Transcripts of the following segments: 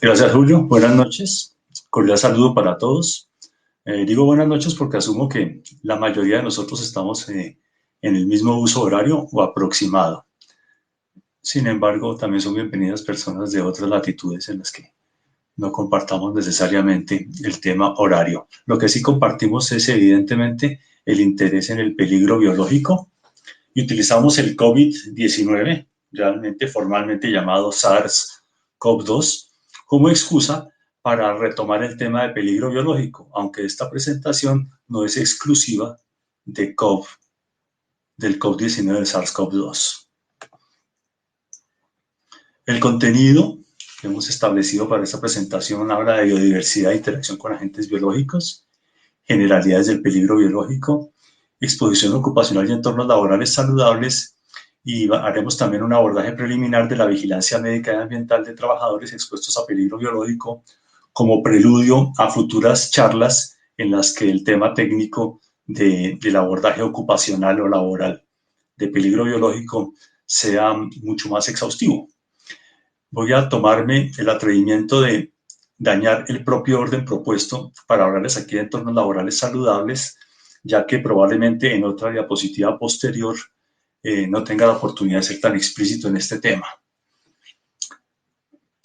Gracias, Julio. Buenas noches. Cordial saludo para todos. Digo buenas noches porque asumo que la mayoría de nosotros estamos en el mismo uso horario o aproximado. Sin embargo, también son bienvenidas personas de otras latitudes en las que no compartamos necesariamente el tema horario. Lo que sí compartimos es evidentemente el interés en el peligro biológico y utilizamos el COVID-19, realmente formalmente llamado SARS-CoV-2, como excusa para retomar el tema de peligro biológico, aunque esta presentación no es exclusiva de del COVID-19 del SARS-CoV-2. El contenido que hemos establecido para esta presentación habla de biodiversidad e interacción con agentes biológicos, generalidades del peligro biológico, exposición ocupacional y entornos laborales saludables, y haremos también un abordaje preliminar de la vigilancia médica y ambiental de trabajadores expuestos a peligro biológico como preludio a futuras charlas en las que el tema técnico del abordaje ocupacional o laboral de peligro biológico sea mucho más exhaustivo. Voy a tomarme el atrevimiento de dañar el propio orden propuesto para hablarles aquí de entornos laborales saludables, ya que probablemente en otra diapositiva posterior no tenga la oportunidad de ser tan explícito en este tema.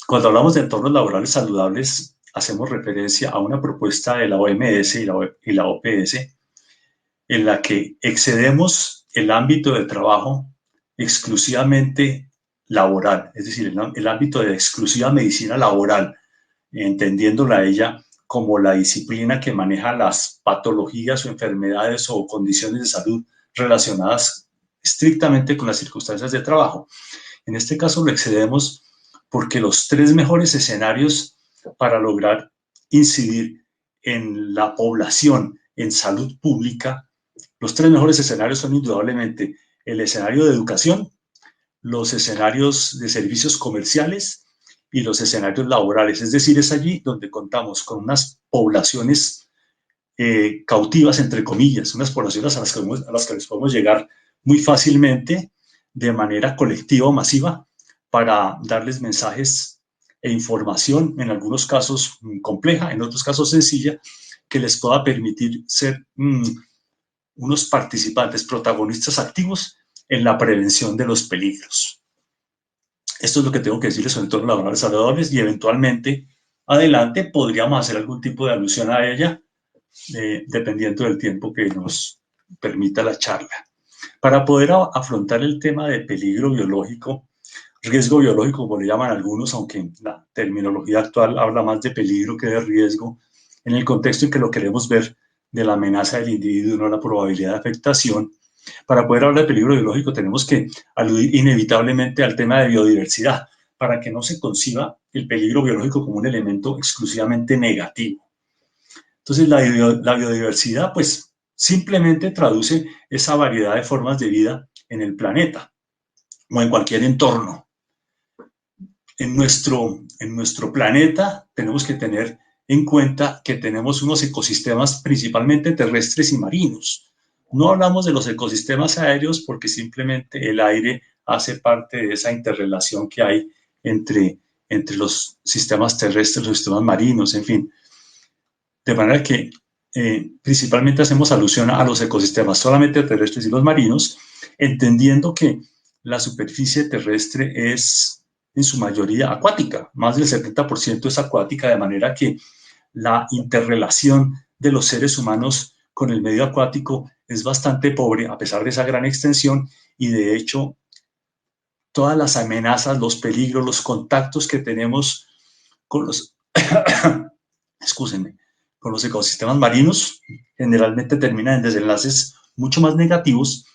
Cuando hablamos de entornos laborales saludables, hacemos referencia a una propuesta de la OMS y la OPS en la que excedemos el ámbito de trabajo exclusivamente laboral, es decir, el ámbito de exclusiva medicina laboral, entendiéndola a ella como la disciplina que maneja las patologías o enfermedades o condiciones de salud relacionadas estrictamente con las circunstancias de trabajo. En este caso lo excedemos porque los tres mejores escenarios para lograr incidir en la población en salud pública, los tres mejores escenarios son indudablemente el escenario de educación, los escenarios de servicios comerciales y los escenarios laborales. Es decir, es allí donde contamos con unas poblaciones cautivas, entre comillas, unas poblaciones a las que les podemos llegar muy fácilmente de manera colectiva o masiva para darles mensajes e información, en algunos casos compleja, en otros casos sencilla, que les pueda permitir ser unos participantes, protagonistas activos en la prevención de los peligros. Esto es lo que tengo que decirles sobre entornos laborales saludables y eventualmente adelante podríamos hacer algún tipo de alusión a ella dependiendo del tiempo que nos permita la charla. Para poder afrontar el tema de peligro biológico, riesgo biológico, como le llaman algunos, aunque la terminología actual habla más de peligro que de riesgo, en el contexto en que lo queremos ver de la amenaza del individuo, no la probabilidad de afectación. Para poder hablar de peligro biológico tenemos que aludir inevitablemente al tema de biodiversidad, para que no se conciba el peligro biológico como un elemento exclusivamente negativo. Entonces, la biodiversidad, pues, simplemente traduce esa variedad de formas de vida en el planeta o en cualquier entorno. En nuestro planeta tenemos que tener en cuenta que tenemos unos ecosistemas principalmente terrestres y marinos. No hablamos de los ecosistemas aéreos porque simplemente el aire hace parte de esa interrelación que hay entre los sistemas terrestres, los sistemas marinos, en fin. De manera que principalmente hacemos alusión a los ecosistemas solamente terrestres y los marinos, entendiendo que la superficie terrestre es en su mayoría acuática, más del 70% es acuática, de manera que la interrelación de los seres humanos con el medio acuático es bastante pobre a pesar de esa gran extensión y de hecho todas las amenazas, los peligros, los contactos que tenemos con los excúsenme, con los ecosistemas marinos generalmente terminan en desenlaces mucho más negativos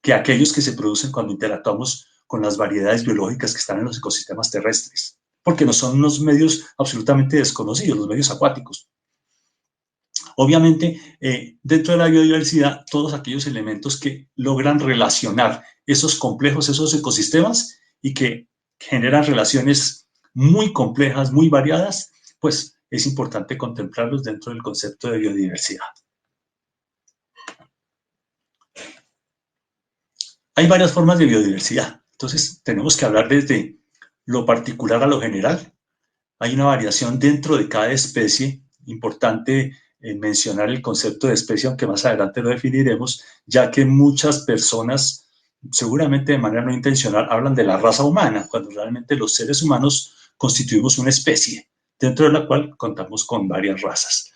que aquellos que se producen cuando interactuamos con las variedades biológicas que están en los ecosistemas terrestres, porque no son unos medios absolutamente desconocidos, los medios acuáticos. Obviamente, dentro de la biodiversidad, todos aquellos elementos que logran relacionar esos complejos, esos ecosistemas y que generan relaciones muy complejas, muy variadas, pues es importante contemplarlos dentro del concepto de biodiversidad. Hay varias formas de biodiversidad, entonces tenemos que hablar desde lo particular a lo general, hay una variación dentro de cada especie. Importante mencionar el concepto de especie, aunque más adelante lo definiremos, ya que muchas personas, seguramente de manera no intencional, hablan de la raza humana, cuando realmente los seres humanos constituimos una especie, dentro de la cual contamos con varias razas.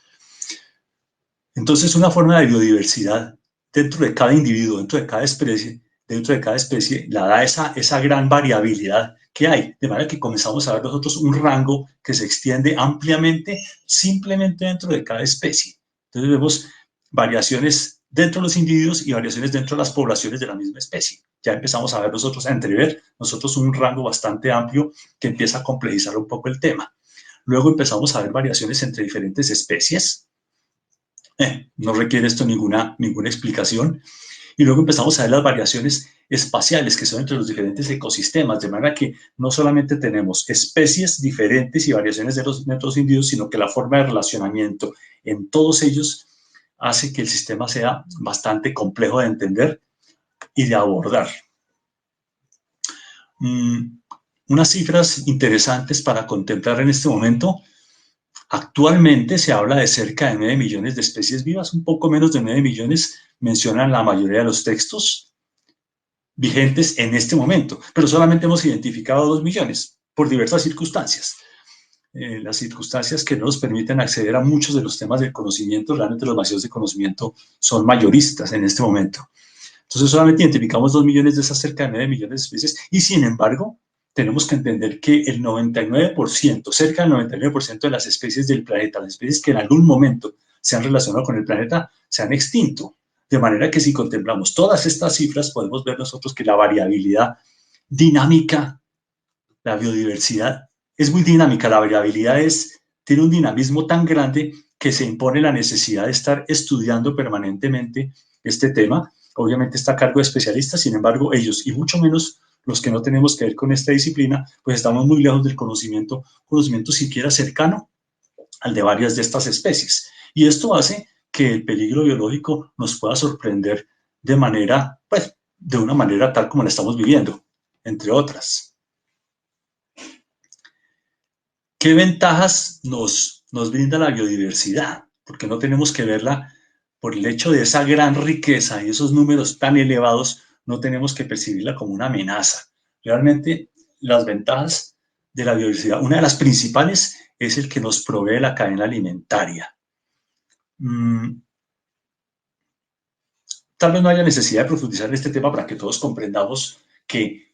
Entonces, una forma de biodiversidad dentro de cada individuo, dentro de cada especie, la da esa gran variabilidad que hay, de manera que comenzamos a ver nosotros un rango que se extiende ampliamente simplemente dentro de cada especie. Entonces vemos variaciones dentro de los individuos y variaciones dentro de las poblaciones de la misma especie. Ya empezamos a ver nosotros, a entrever nosotros un rango bastante amplio que empieza a complejizar un poco el tema. Luego empezamos a ver variaciones entre diferentes especies. No requiere esto ninguna explicación. Y luego empezamos a ver las variaciones espaciales que son entre los diferentes ecosistemas, de manera que no solamente tenemos especies diferentes y variaciones de los individuos, sino que la forma de relacionamiento en todos ellos hace que el sistema sea bastante complejo de entender y de abordar. Unas cifras interesantes para contemplar en este momento. Actualmente se habla de cerca de 9 millones de especies vivas, un poco menos de 9 millones mencionan la mayoría de los textos vigentes en este momento, pero solamente hemos identificado 2 millones por diversas circunstancias. Las circunstancias que no nos permiten acceder a muchos de los temas del conocimiento, realmente los vacíos de conocimiento son mayoristas en este momento. Entonces solamente identificamos 2 millones de esas cerca de 9 millones de especies y sin embargo tenemos que entender que el 99%, cerca del 99% de las especies del planeta, las especies que en algún momento se han relacionado con el planeta, se han extinto. De manera que si contemplamos todas estas cifras, podemos ver nosotros que la variabilidad dinámica, la biodiversidad, es muy dinámica. La variabilidad tiene un dinamismo tan grande que se impone la necesidad de estar estudiando permanentemente este tema. Obviamente está a cargo de especialistas, sin embargo, ellos y mucho menos los que no tenemos que ver con esta disciplina, pues estamos muy lejos del conocimiento siquiera cercano al de varias de estas especies. Y esto hace que el peligro biológico nos pueda sorprender de manera, pues, de una manera tal como la estamos viviendo, entre otras. ¿Qué ventajas nos brinda la biodiversidad? Porque no tenemos que verla por el hecho de esa gran riqueza y esos números tan elevados, no tenemos que percibirla como una amenaza. Realmente las ventajas de la biodiversidad, una de las principales es el que nos provee la cadena alimentaria. Tal vez no haya necesidad de profundizar en este tema para que todos comprendamos que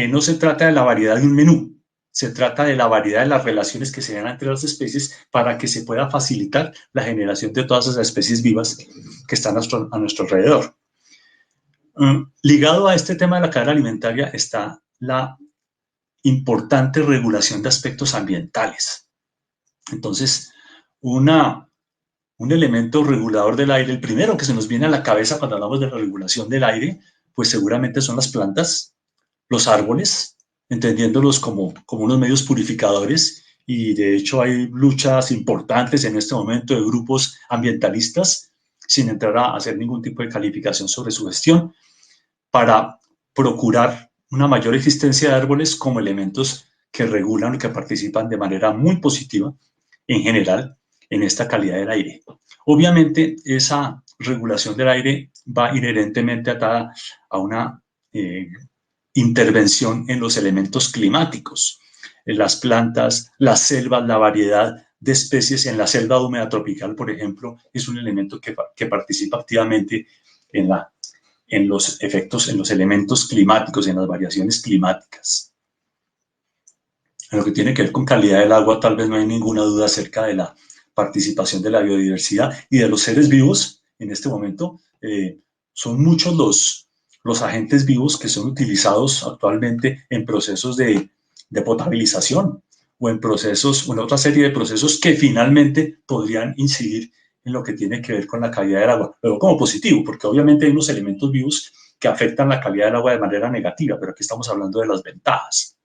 no se trata de la variedad de un menú, se trata de la variedad de las relaciones que se dan entre las especies para que se pueda facilitar la generación de todas esas especies vivas que están a nuestro alrededor. Ligado a este tema de la cadena alimentaria está la importante regulación de aspectos ambientales. Entonces, un elemento regulador del aire, el primero que se nos viene a la cabeza cuando hablamos de la regulación del aire, pues seguramente son las plantas, los árboles, entendiéndolos como unos medios purificadores, y de hecho hay luchas importantes en este momento de grupos ambientalistas, sin entrar a hacer ningún tipo de calificación sobre su gestión, para procurar una mayor existencia de árboles como elementos que regulan y que participan de manera muy positiva, en general, en esta calidad del aire. Obviamente, esa regulación del aire va inherentemente atada a una intervención en los elementos climáticos, en las plantas, las selvas, la variedad de especies en la selva húmeda tropical, por ejemplo, es un elemento que participa activamente en los efectos, en los elementos climáticos, en las variaciones climáticas. En lo que tiene que ver con calidad del agua, tal vez no hay ninguna duda acerca de la participación de la biodiversidad y de los seres vivos. En este momento son muchos los agentes vivos que son utilizados actualmente en procesos de potabilización o en otra serie de procesos que finalmente podrían incidir en lo que tiene que ver con la calidad del agua. Luego como positivo, porque obviamente hay unos elementos vivos que afectan la calidad del agua de manera negativa, pero aquí estamos hablando de las ventajas.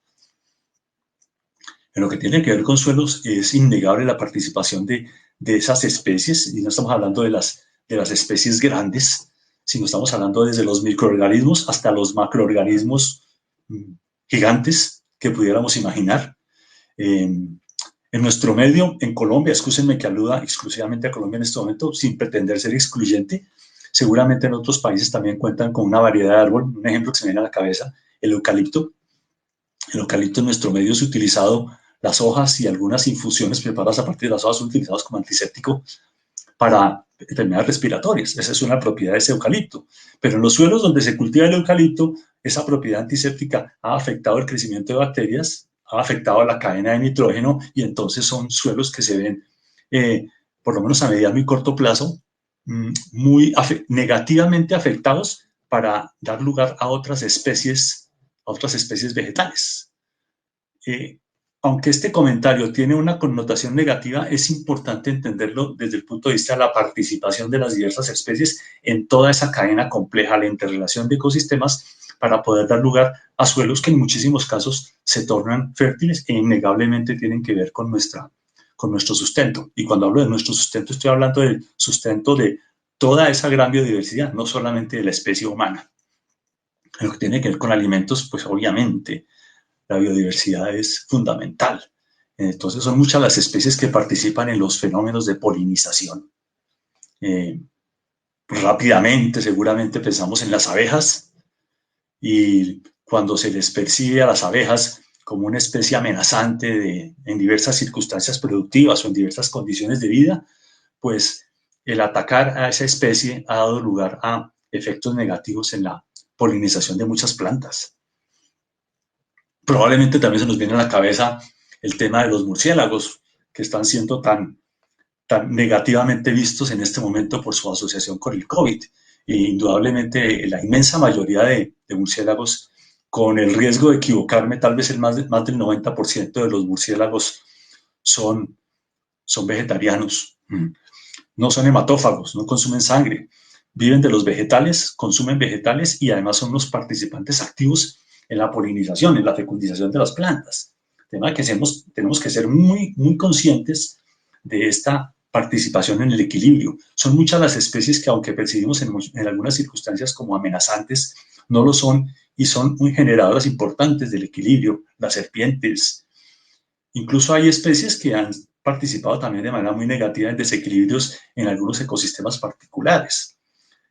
En lo que tiene que ver con suelos es innegable la participación de esas especies, y no estamos hablando de las especies grandes, sino estamos hablando desde los microorganismos hasta los macroorganismos gigantes que pudiéramos imaginar. En nuestro medio, en Colombia, escúsenme que aluda exclusivamente a Colombia en este momento, sin pretender ser excluyente, seguramente en otros países también cuentan con una variedad de árbol. Un ejemplo que se me viene a la cabeza, el eucalipto. El eucalipto en nuestro medio es utilizado, las hojas y algunas infusiones preparadas a partir de las hojas son utilizadas como antiséptico para enfermedades respiratorias. Esa es una propiedad de ese eucalipto. Pero en los suelos donde se cultiva el eucalipto, esa propiedad antiséptica ha afectado el crecimiento de bacterias, ha afectado la cadena de nitrógeno y entonces son suelos que se ven, por lo menos a mediano y corto plazo, muy negativamente afectados para dar lugar a otras especies vegetales. Aunque este comentario tiene una connotación negativa, es importante entenderlo desde el punto de vista de la participación de las diversas especies en toda esa cadena compleja, la interrelación de ecosistemas, para poder dar lugar a suelos que en muchísimos casos se tornan fértiles e innegablemente tienen que ver con nuestro sustento. Y cuando hablo de nuestro sustento, estoy hablando del sustento de toda esa gran biodiversidad, no solamente de la especie humana. Lo que tiene que ver con alimentos, pues obviamente la biodiversidad es fundamental. Entonces son muchas las especies que participan en los fenómenos de polinización. Rápidamente, seguramente pensamos en las abejas, y cuando se les percibe a las abejas como una especie amenazante en diversas circunstancias productivas o en diversas condiciones de vida, pues el atacar a esa especie ha dado lugar a efectos negativos en la polinización de muchas plantas. Probablemente también se nos viene a la cabeza el tema de los murciélagos, que están siendo tan negativamente vistos en este momento por su asociación con el COVID. E indudablemente la inmensa mayoría de murciélagos, con el riesgo de equivocarme, tal vez más del 90% de los murciélagos son vegetarianos. No son hematófagos, no consumen sangre, viven de los vegetales, consumen vegetales y además son los participantes activos en la polinización, en la fecundización de las plantas. De manera que tenemos que ser muy, muy conscientes de esta participación en el equilibrio. Son muchas las especies que, aunque percibimos en algunas circunstancias como amenazantes, no lo son y son muy generadoras importantes del equilibrio. Las serpientes. Incluso hay especies que han participado también de manera muy negativa en desequilibrios en algunos ecosistemas particulares.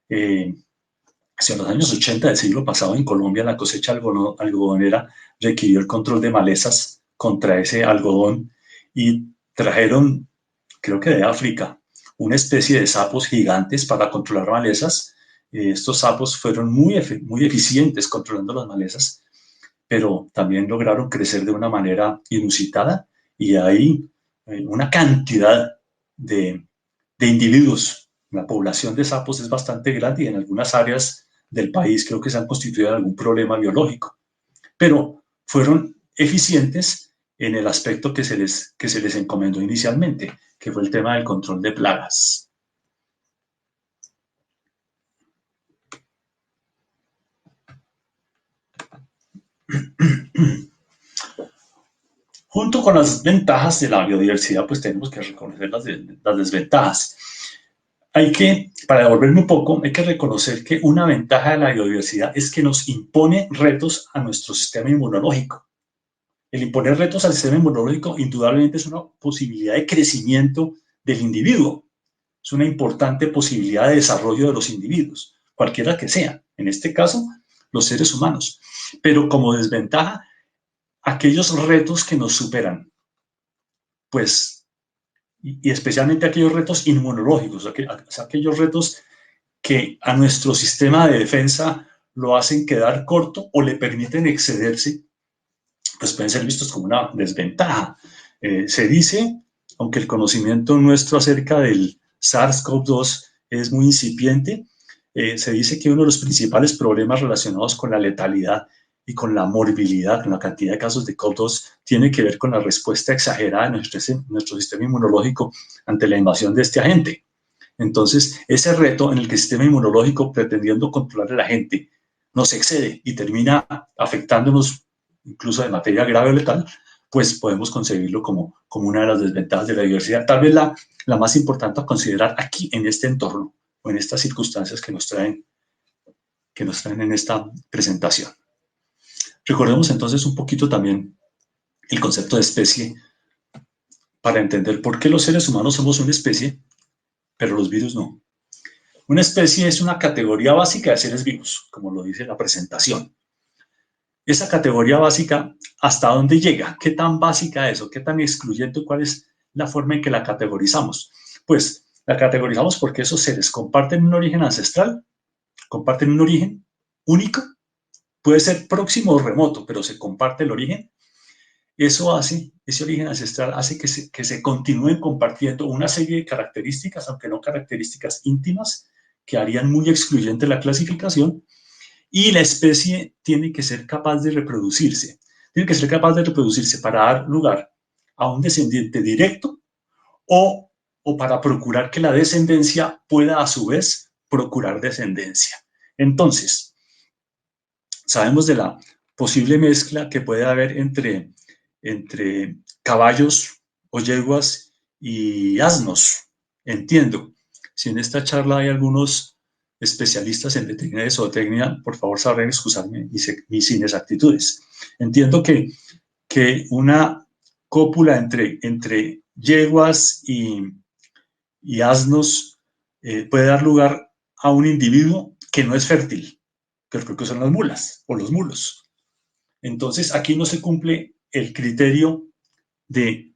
Hacia los años 80 del siglo pasado en Colombia, la cosecha algodonera requirió el control de malezas contra ese algodón y trajeron, creo que de África, una especie de sapos gigantes para controlar malezas. Estos sapos fueron muy eficientes controlando las malezas, pero también lograron crecer de una manera inusitada y hay una cantidad de individuos. La población de sapos es bastante grande y en algunas áreas del país creo que se han constituido algún problema biológico, pero fueron eficientes en el aspecto que se les encomendó inicialmente, que fue el tema del control de plagas. Junto con las ventajas de la biodiversidad, pues tenemos que reconocer las desventajas. Para devolverme un poco, hay que reconocer que una ventaja de la biodiversidad es que nos impone retos a nuestro sistema inmunológico. El imponer retos al sistema inmunológico indudablemente es una posibilidad de crecimiento del individuo. Es una importante posibilidad de desarrollo de los individuos, cualquiera que sea. En este caso, los seres humanos. Pero como desventaja, aquellos retos que nos superan, pues, y especialmente aquellos retos inmunológicos, aquellos retos que a nuestro sistema de defensa lo hacen quedar corto o le permiten excederse, pues pueden ser vistos como una desventaja. Se dice, aunque el conocimiento nuestro acerca del SARS-CoV-2 es muy incipiente, se dice que uno de los principales problemas relacionados con la letalidad y con la morbilidad, con la cantidad de casos de COVID-2, tiene que ver con la respuesta exagerada de nuestro sistema inmunológico ante la invasión de este agente. Entonces, ese reto en el que el sistema inmunológico, pretendiendo controlar a la gente, nos excede y termina afectándonos incluso de materia grave o letal, pues podemos concebirlo como una de las desventajas de la diversidad. Tal vez la más importante a considerar aquí, en este entorno, o en estas circunstancias que nos traen en esta presentación. Recordemos entonces un poquito también el concepto de especie para entender por qué los seres humanos somos una especie, pero los virus no. Una especie es una categoría básica de seres vivos, como lo dice la presentación. Esa categoría básica, ¿hasta dónde llega? ¿Qué tan básica es o qué tan excluyente? ¿Cuál es la forma en que la categorizamos? Pues la categorizamos porque esos seres comparten un origen ancestral, comparten un origen único, puede ser próximo o remoto, pero se comparte el origen. Eso hace, ese origen ancestral hace que se continúen compartiendo una serie de características, aunque no características íntimas, que harían muy excluyente la clasificación, y la especie tiene que ser capaz de reproducirse. Tiene que ser capaz de reproducirse para dar lugar a un descendiente directo o para procurar que la descendencia pueda a su vez procurar descendencia. Entonces, sabemos de la posible mezcla que puede haber entre caballos o yeguas y asnos. Entiendo. Si en esta charla hay algunos especialistas en veterinaria y zootecnia, por favor sabrán excusarme mis inexactitudes. Entiendo que una cópula entre yeguas y asnos puede dar lugar a un individuo que no es fértil, que creo que son las mulas o los mulos. Entonces, aquí no se cumple el criterio de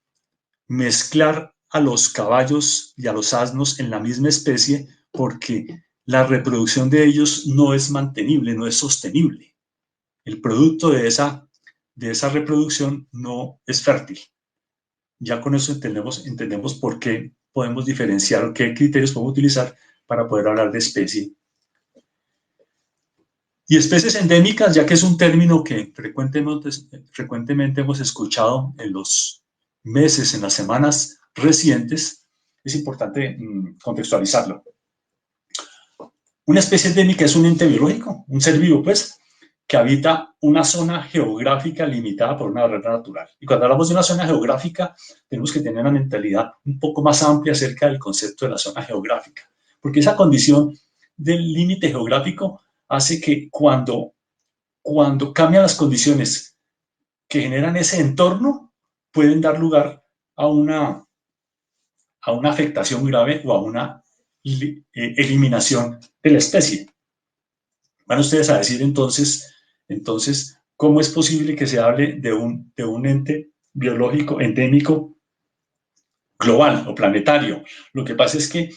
mezclar a los caballos y a los asnos en la misma especie porque la reproducción de ellos no es mantenible, no es sostenible. El producto de esa reproducción no es fértil. Ya con eso entendemos por qué podemos diferenciar, qué criterios podemos utilizar para poder hablar de especie. Y especies endémicas, ya que es un término que frecuentemente hemos escuchado en los meses, en las semanas recientes, es importante contextualizarlo. Una especie endémica es un ente biológico, un ser vivo, pues, que habita una zona geográfica limitada por una barrera natural. Y cuando hablamos de una zona geográfica, tenemos que tener una mentalidad un poco más amplia acerca del concepto de la zona geográfica, porque esa condición del límite geográfico hace que cuando cambian las condiciones que generan ese entorno, pueden dar lugar a una afectación grave o a una eliminación de la especie. Van ustedes a decir entonces, ¿cómo es posible que se hable de un ente biológico endémico global o planetario? Lo que pasa es que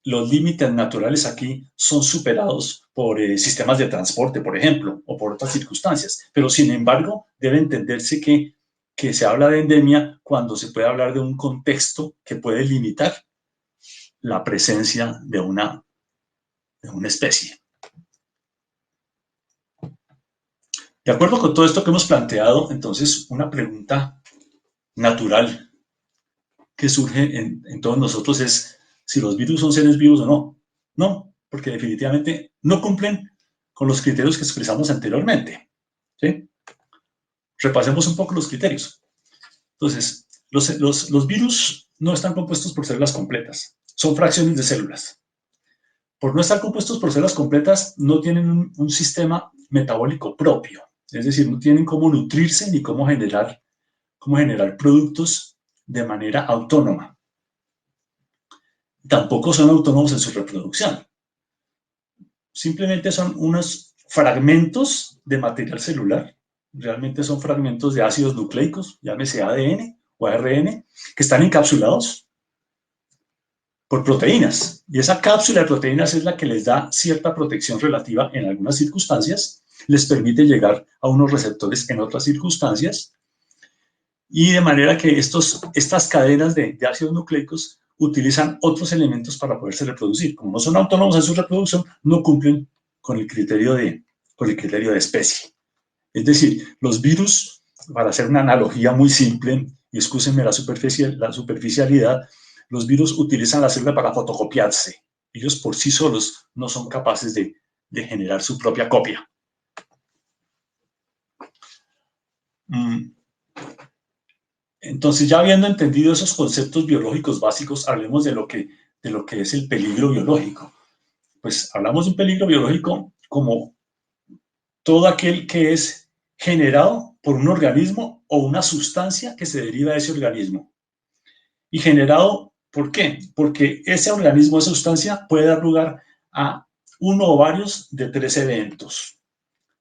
los límites naturales aquí son superados por sistemas de transporte, por ejemplo, o por otras circunstancias. Pero, sin embargo, debe entenderse que se habla de endemia cuando se puede hablar de un contexto que puede limitar la presencia de una especie. De acuerdo con todo esto que hemos planteado, entonces, una pregunta natural que surge en todos nosotros es si los virus son seres vivos o no. No, porque definitivamente no cumplen con los criterios que expresamos anteriormente. ¿Sí? Repasemos un poco los criterios. Entonces, los virus no están compuestos por células completas, son fracciones de células. Por no estar compuestos por células completas, no tienen un sistema metabólico propio, es decir, no tienen cómo nutrirse ni cómo generar productos de manera autónoma. Tampoco son autónomos en su reproducción. Simplemente son unos fragmentos de material celular, realmente son fragmentos de ácidos nucleicos, llámese ADN o ARN, que están encapsulados por proteínas. Y esa cápsula de proteínas es la que les da cierta protección relativa en algunas circunstancias, les permite llegar a unos receptores en otras circunstancias, y de manera que estas cadenas de ácidos nucleicos utilizan otros elementos para poderse reproducir. Como no son autónomos en su reproducción, no cumplen con el criterio de especie. Es decir, los virus, para hacer una analogía muy simple, y excúsenme la superficialidad, los virus utilizan la célula para fotocopiarse. Ellos por sí solos no son capaces de generar su propia copia. Entonces, ya habiendo entendido esos conceptos biológicos básicos, hablemos de lo que es el peligro biológico. Pues hablamos de un peligro biológico como todo aquel que es generado por un organismo o una sustancia que se deriva de ese organismo. y generado, ¿por qué? Porque ese organismo, esa sustancia puede dar lugar a uno o varios de tres eventos.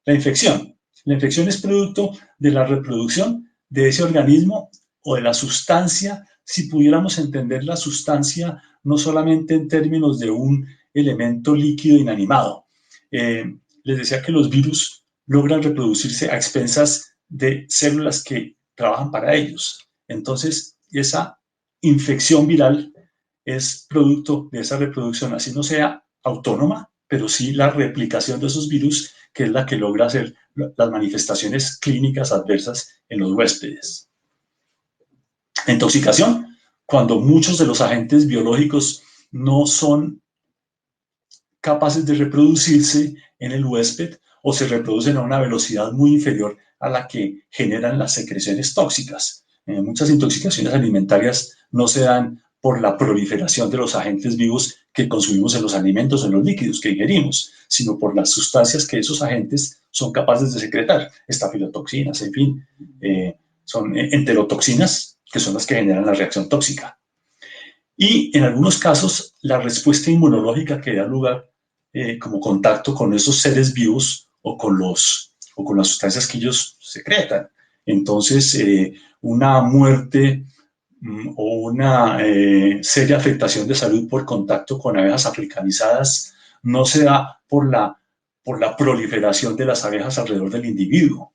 La infección. La infección es producto de la reproducción de ese organismo o de la sustancia, si pudiéramos entender la sustancia no solamente en términos de un elemento líquido inanimado. Les decía que los virus logran reproducirse a expensas de células que trabajan para ellos. Entonces, esa infección viral es producto de esa reproducción, así no sea autónoma, pero sí la replicación de esos virus, que es la que logra hacer las manifestaciones clínicas adversas en los huéspedes. Intoxicación, cuando muchos de los agentes biológicos no son capaces de reproducirse en el huésped o se reproducen a una velocidad muy inferior a la que generan las secreciones tóxicas. Muchas intoxicaciones alimentarias no se dan por la proliferación de los agentes vivos que consumimos en los alimentos o en los líquidos que ingerimos, sino por las sustancias que esos agentes son capaces de secretar, estafilotoxinas, en fin, son enterotoxinas, que son las que generan la reacción tóxica. Y en algunos casos, la respuesta inmunológica que da lugar como contacto con esos seres vivos o con las sustancias que ellos secretan. Entonces, una muerte o una seria afectación de salud por contacto con abejas africanizadas no se da por la proliferación de las abejas alrededor del individuo,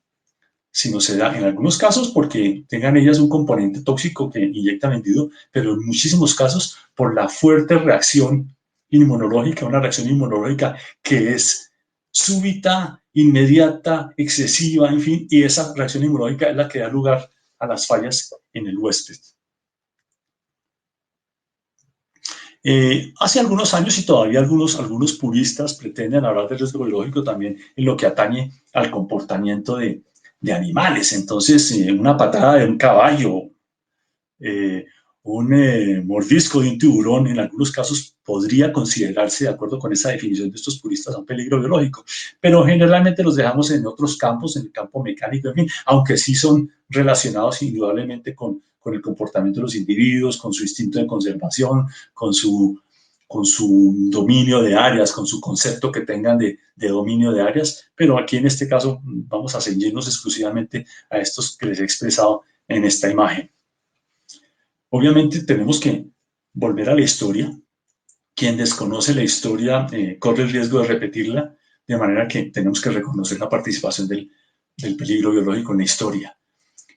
sino se da en algunos casos porque tengan ellas un componente tóxico que inyecta el individuo, pero en muchísimos casos por la fuerte reacción inmunológica, una reacción inmunológica que es súbita, inmediata, excesiva, en fin, y esa reacción inmunológica es la que da lugar a las fallas en el huésped. Hace algunos años y todavía algunos puristas pretenden hablar del riesgo biológico también en lo que atañe al comportamiento de animales. Entonces, una patada de un caballo, un mordisco de un tiburón, en algunos casos podría considerarse, de acuerdo con esa definición de estos puristas, un peligro biológico. Pero generalmente los dejamos en otros campos, en el campo mecánico, en fin, aunque sí son relacionados indudablemente con el comportamiento de los individuos, con su instinto de conservación, con su dominio de áreas, con su concepto que tengan de dominio de áreas, pero aquí en este caso vamos a ceñirnos exclusivamente a estos que les he expresado en esta imagen. Obviamente tenemos que volver a la historia. Quien desconoce la historia corre el riesgo de repetirla, de manera que tenemos que reconocer la participación del peligro biológico en la historia.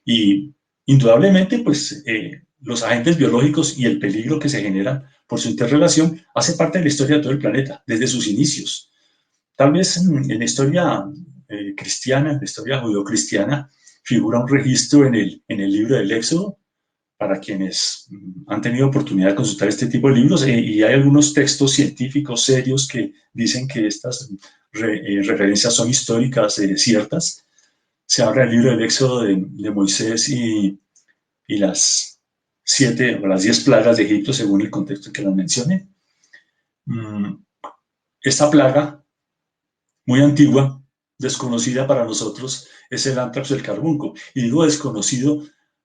Y indudablemente, pues, los agentes biológicos y el peligro que se genera por su interrelación hace parte de la historia de todo el planeta, desde sus inicios. Tal vez en la historia cristiana, en la historia judeocristiana, figura un registro en el libro del Éxodo, para quienes han tenido oportunidad de consultar este tipo de libros, y hay algunos textos científicos serios que dicen que estas referencias son históricas ciertas. Se habla del libro del Éxodo de Moisés y las 7 o las 10 plagas de Egipto, según el contexto en que las mencione. Esta plaga, muy antigua, desconocida para nosotros, es el anthrax del carbunco. Y digo desconocido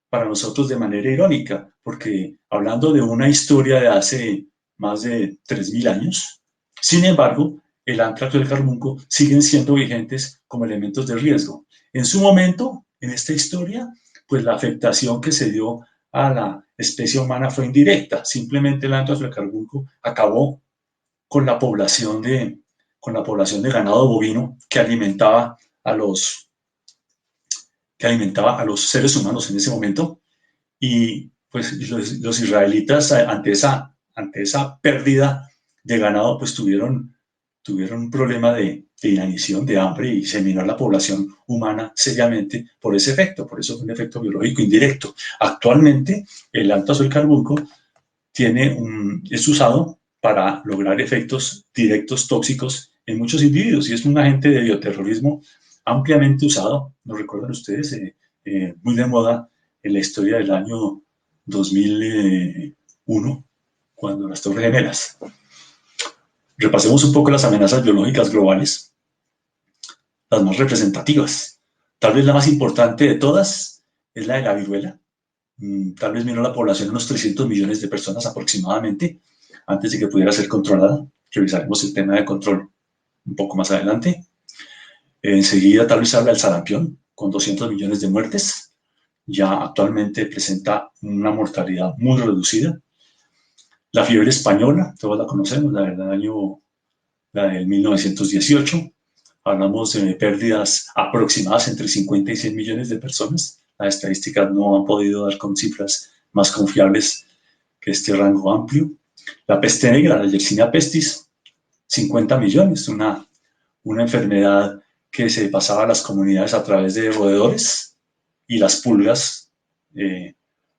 para nosotros de manera irónica, porque hablando de una historia de hace más de 3.000 años, sin embargo, el anthrax del carbunco siguen siendo vigentes como elementos de riesgo. En su momento, en esta historia, pues la afectación que se dio a la especie humana fue indirecta. Simplemente el anthrax del carbunco acabó con la población de ganado bovino que alimentaba a los seres humanos en ese momento, y pues los israelitas ante esa pérdida de ganado pues tuvieron un problema de inanición, de hambre, y se minó la población humana seriamente por ese efecto. Por eso fue un efecto biológico indirecto. Actualmente el anthrax del carbunco es usado para lograr efectos directos tóxicos en muchos individuos, y es un agente de bioterrorismo ampliamente usado. ¿No recuerdan ustedes? Muy de moda en la historia del año 2001, cuando las Torres Gemelas. Repasemos un poco las amenazas biológicas globales, las más representativas. Tal vez la más importante de todas es la de la viruela. tal vez miró la población unos 300 millones de personas aproximadamente, antes de que pudiera ser controlada. Revisaremos el tema de control un poco más adelante. Enseguida tal vez habla del sarampión, con 200 millones de muertes. Ya actualmente presenta una mortalidad muy reducida. La fiebre española, todos la conocemos, la del 1918. Hablamos de pérdidas aproximadas entre 50 y 100 millones de personas. Las estadísticas no han podido dar con cifras más confiables que este rango amplio. La peste negra, la Yersinia pestis, 50 millones, una enfermedad que se pasaba a las comunidades a través de roedores y las pulgas, de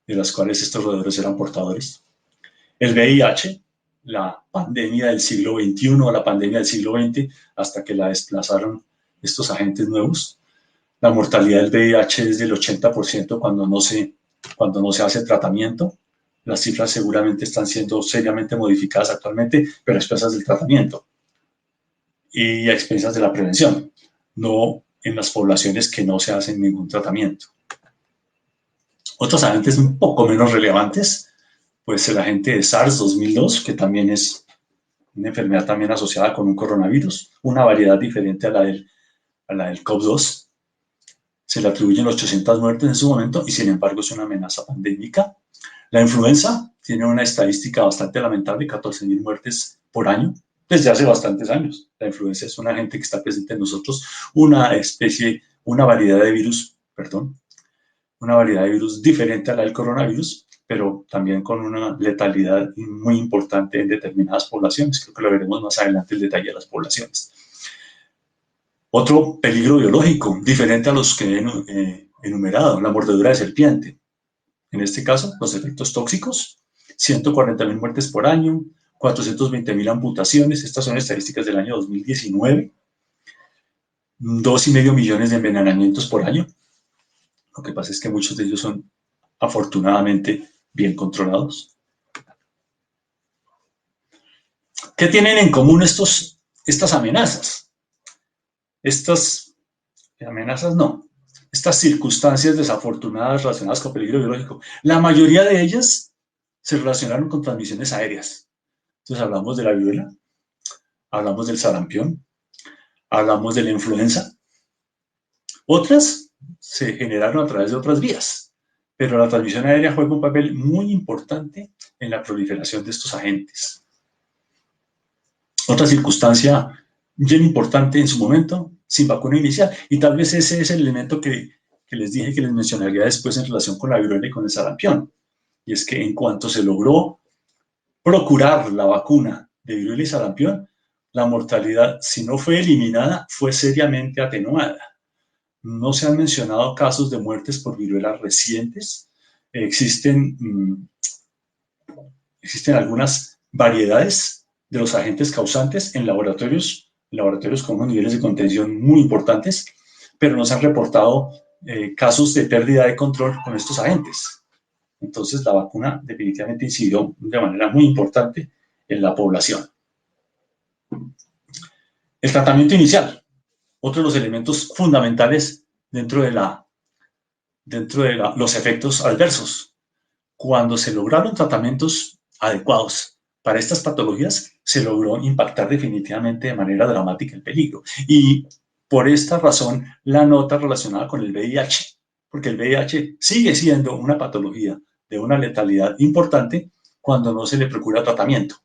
las cuales estos roedores eran portadores. El VIH, la pandemia del siglo XXI o la pandemia del siglo XX, hasta que la desplazaron estos agentes nuevos. La mortalidad del VIH es del 80% cuando no se hace tratamiento. Las cifras seguramente están siendo seriamente modificadas actualmente, pero a expensas del tratamiento y a expensas de la prevención, no en las poblaciones que no se hacen ningún tratamiento. Otros agentes un poco menos relevantes, pues el agente de SARS 2002, que también es una enfermedad también asociada con un coronavirus, una variedad diferente a la del COV2. Se le atribuyen 800 muertes en su momento y sin embargo es una amenaza pandémica. La influenza tiene una estadística bastante lamentable, 14.000 muertes por año, desde hace bastantes años. La influenza es un agente que está presente en nosotros, una variedad de virus diferente a la del coronavirus, pero también con una letalidad muy importante en determinadas poblaciones. Creo que lo veremos más adelante el detalle de las poblaciones. Otro peligro biológico, diferente a los que he enumerado, la mordedura de serpiente. En este caso, los efectos tóxicos, 140.000 muertes por año, 420.000 amputaciones, estas son estadísticas del año 2019, 2,5 millones de envenenamientos por año. Lo que pasa es que muchos de ellos son afortunadamente bien controlados. ¿Qué tienen en común estas amenazas? Estas circunstancias desafortunadas relacionadas con peligro biológico, la mayoría de ellas se relacionaron con transmisiones aéreas. Entonces hablamos de la viruela, hablamos del sarampión, hablamos de la influenza. Otras se generaron a través de otras vías, pero la transmisión aérea juega un papel muy importante en la proliferación de estos agentes. Otra circunstancia bien importante en su momento, sin vacuna inicial, y tal vez ese es el elemento que les dije que les mencionaría después en relación con la viruela y con el sarampión, y es que en cuanto se logró procurar la vacuna de viruela y sarampión, la mortalidad, si no fue eliminada, fue seriamente atenuada. No se han mencionado casos de muertes por viruela recientes. Existen algunas variedades de los agentes causantes en laboratorios con unos niveles de contención muy importantes, pero no se han reportado casos de pérdida de control con estos agentes. Entonces, la vacuna definitivamente incidió de manera muy importante en la población. El tratamiento inicial, otro de los elementos fundamentales dentro de los efectos adversos. Cuando se lograron tratamientos adecuados para estas patologías, se logró impactar definitivamente de manera dramática el peligro. Y por esta razón, la nota relacionada con el VIH, porque el VIH sigue siendo una patología de una letalidad importante cuando no se le procura tratamiento.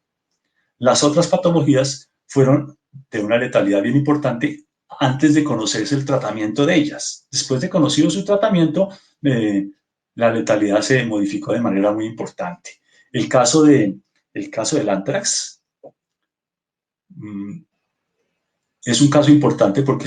Las otras patologías fueron de una letalidad bien importante antes de conocerse el tratamiento de ellas. Después de conocido su tratamiento, la letalidad se modificó de manera muy importante. El caso del anthrax es un caso importante porque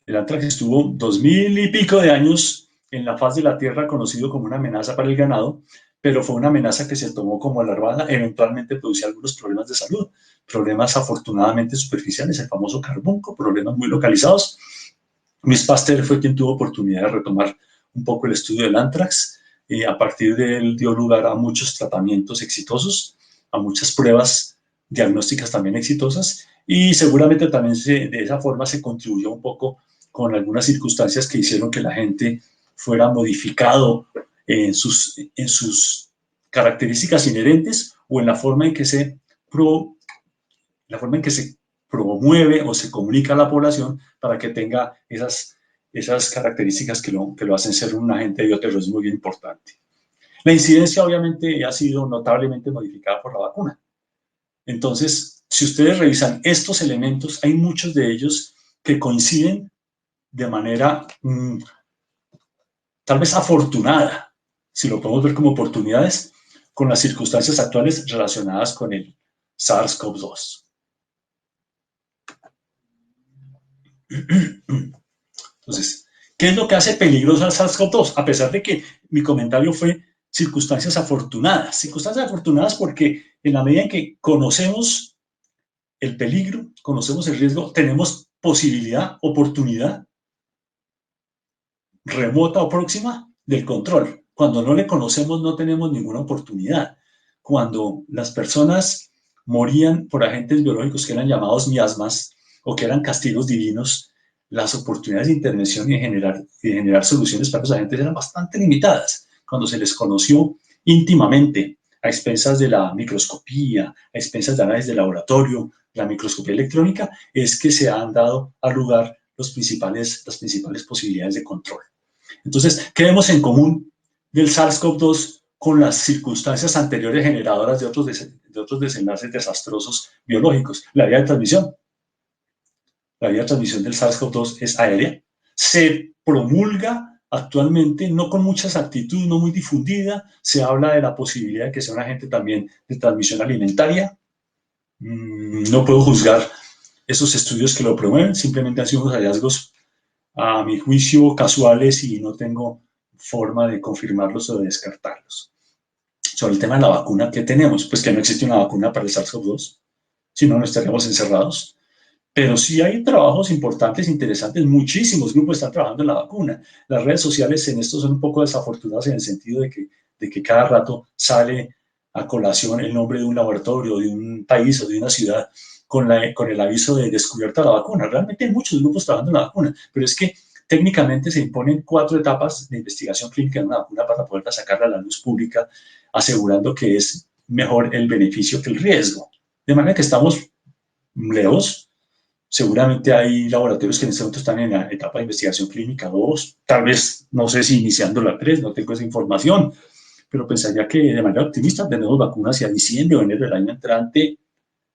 el anthrax estuvo 2.000 y pico de años en la faz de la Tierra, conocido como una amenaza para el ganado, pero fue una amenaza que se tomó como alarmada, eventualmente producía algunos problemas de salud, problemas afortunadamente superficiales, el famoso carbunco, problemas muy localizados. Louis Pasteur fue quien tuvo oportunidad de retomar un poco el estudio del anthrax, y a partir de él dio lugar a muchos tratamientos exitosos, a muchas pruebas diagnósticas también exitosas, y seguramente también de esa forma se contribuyó un poco con algunas circunstancias que hicieron que la gente fuera modificado en sus características inherentes o en la forma en que se promueve o se comunica a la población para que tenga esas características que lo hacen ser un agente de bioterrorismo muy importante. La incidencia obviamente ha sido notablemente modificada por la vacuna. Entonces, si ustedes revisan estos elementos, hay muchos de ellos que coinciden de manera tal vez afortunada, si lo podemos ver como oportunidades, con las circunstancias actuales relacionadas con el SARS-CoV-2. Entonces, ¿qué es lo que hace peligroso al SARS-CoV-2? A pesar de que mi comentario fue circunstancias afortunadas porque en la medida en que conocemos el peligro, conocemos el riesgo, tenemos posibilidad, oportunidad, remota o próxima, del control. Cuando no le conocemos no tenemos ninguna oportunidad. Cuando las personas morían por agentes biológicos que eran llamados miasmas o que eran castigos divinos, las oportunidades de intervención y de generar soluciones para los agentes eran bastante limitadas. Cuando se les conoció íntimamente, a expensas de la microscopía, a expensas de análisis de laboratorio, la microscopía electrónica, es que se han dado a lugar las principales posibilidades de control. Entonces, ¿qué vemos en común del SARS-CoV-2 con las circunstancias anteriores generadoras de otros desenlaces desastrosos biológicos? La vía de transmisión. La vía de transmisión del SARS-CoV-2 es aérea. Se promulga actualmente, no con mucha exactitud, no muy difundida. Se habla de la posibilidad de que sea un agente también de transmisión alimentaria. No puedo juzgar esos estudios que lo promueven, simplemente han sido unos hallazgos, a mi juicio, casuales y no tengo forma de confirmarlos o de descartarlos. Sobre el tema de la vacuna, ¿qué tenemos? Pues que no existe una vacuna para el SARS-CoV-2, si no, no estaríamos encerrados. Pero sí hay trabajos importantes, interesantes, muchísimos grupos están trabajando en la vacuna. Las redes sociales en esto son un poco desafortunadas en el sentido de que cada rato sale a colación el nombre de un laboratorio, de un país o de una ciudad con el aviso de descubierta de la vacuna. Realmente hay muchos grupos trabajando en la vacuna, pero es que técnicamente se imponen 4 etapas de investigación clínica en una vacuna para poderla sacar a la luz pública, asegurando que es mejor el beneficio que el riesgo. De manera que estamos lejos. Seguramente hay laboratorios que en este momento están en la etapa de investigación clínica 2, tal vez, no sé si iniciando la 3, no tengo esa información, pero pensaría que de manera optimista tenemos vacunas hacia diciembre o enero del año entrante.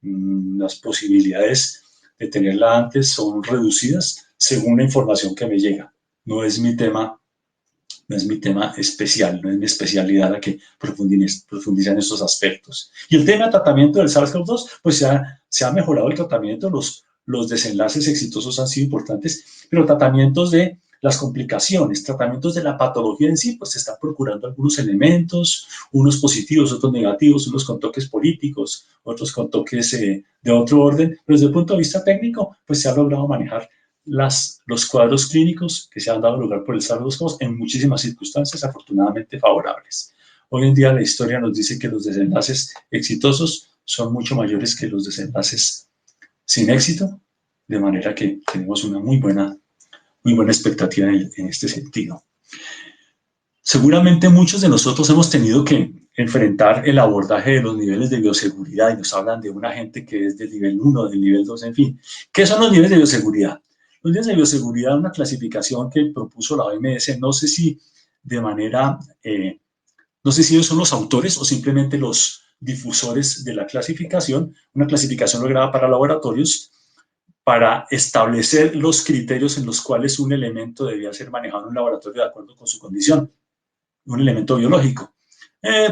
Las posibilidades de tenerla antes son reducidas según la información que me llega. No es mi tema especial, no es mi especialidad la que profundiza en estos aspectos. Y el tema de tratamiento del SARS-CoV-2, pues se ha mejorado el tratamiento, los desenlaces exitosos han sido importantes, pero tratamientos de las complicaciones, tratamientos de la patología en sí, pues se están procurando algunos elementos, unos positivos, otros negativos, unos con toques políticos, otros con toques de otro orden, pero desde el punto de vista técnico, pues se ha logrado manejar los cuadros clínicos que se han dado lugar por el SARS-CoV en muchísimas circunstancias afortunadamente favorables. Hoy en día la historia nos dice que los desenlaces exitosos son mucho mayores que los desenlaces sin éxito, de manera que tenemos una muy buena expectativa en este sentido. Seguramente muchos de nosotros hemos tenido que enfrentar el abordaje de los niveles de bioseguridad y nos hablan de un agente que es del nivel 1, del nivel 2, en fin. ¿Qué son los niveles de bioseguridad? Los niveles de bioseguridad es una clasificación que propuso la OMS, no sé si de manera, no sé si ellos son los autores o simplemente los difusores de la clasificación, una clasificación lograda para laboratorios para establecer los criterios en los cuales un elemento debía ser manejado en un laboratorio de acuerdo con su condición, un elemento biológico.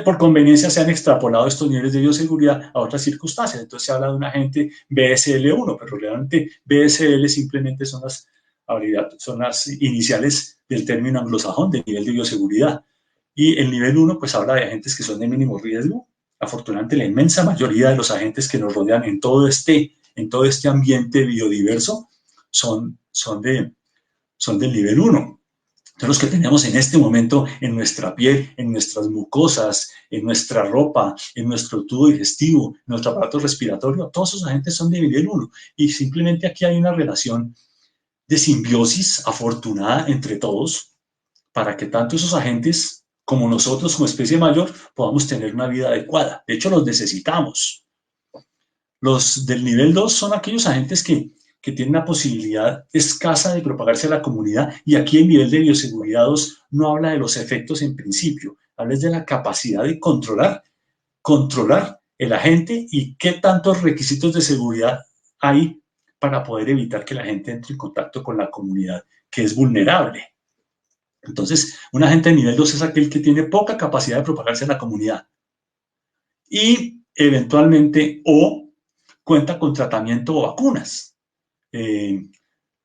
Por conveniencia se han extrapolado estos niveles de bioseguridad a otras circunstancias. Entonces se habla de un agente BSL-1, pero realmente BSL simplemente son las iniciales del término anglosajón de nivel de bioseguridad. Y el nivel 1 pues habla de agentes que son de mínimo riesgo. Afortunadamente la inmensa mayoría de los agentes que nos rodean en todo este ambiente biodiverso son del nivel 1. Entonces, los que tenemos en este momento en nuestra piel, en nuestras mucosas, en nuestra ropa, en nuestro tubo digestivo, en nuestro aparato respiratorio, todos esos agentes son de nivel 1. Y simplemente aquí hay una relación de simbiosis afortunada entre todos para que tanto esos agentes como nosotros, como especie mayor, podamos tener una vida adecuada. De hecho, los necesitamos. Los del nivel 2 son aquellos agentes que tienen una posibilidad escasa de propagarse a la comunidad, y aquí el nivel de bioseguridad 2 no habla de los efectos en principio, habla de la capacidad de controlar el agente y qué tantos requisitos de seguridad hay para poder evitar que la gente entre en contacto con la comunidad, que es vulnerable. Entonces, un agente de nivel 2 es aquel que tiene poca capacidad de propagarse en la comunidad y eventualmente o cuenta con tratamiento o vacunas.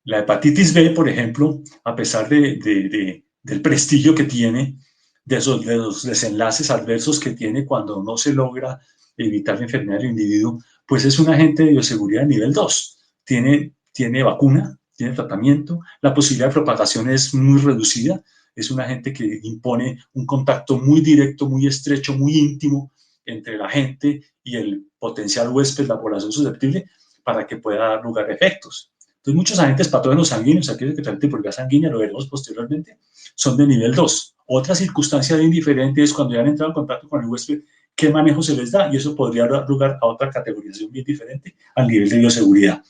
La hepatitis B, por ejemplo, a pesar del prestigio que tiene, de los desenlaces adversos que tiene cuando no se logra evitar la enfermedad del individuo, pues es un agente de bioseguridad de nivel 2. Tiene vacuna, tiene tratamiento, la posibilidad de propagación es muy reducida, es un agente que impone un contacto muy directo, muy estrecho, muy íntimo entre la gente y el potencial huésped, la población susceptible, para que pueda dar lugar a efectos. Entonces, muchos agentes patógenos sanguíneos, aquellos que transmiten por vía sanguínea, lo veremos posteriormente, son de nivel 2. Otra circunstancia bien diferente es cuando ya han entrado en contacto con el huésped, qué manejo se les da, y eso podría dar lugar a otra categorización bien diferente al nivel de bioseguridad.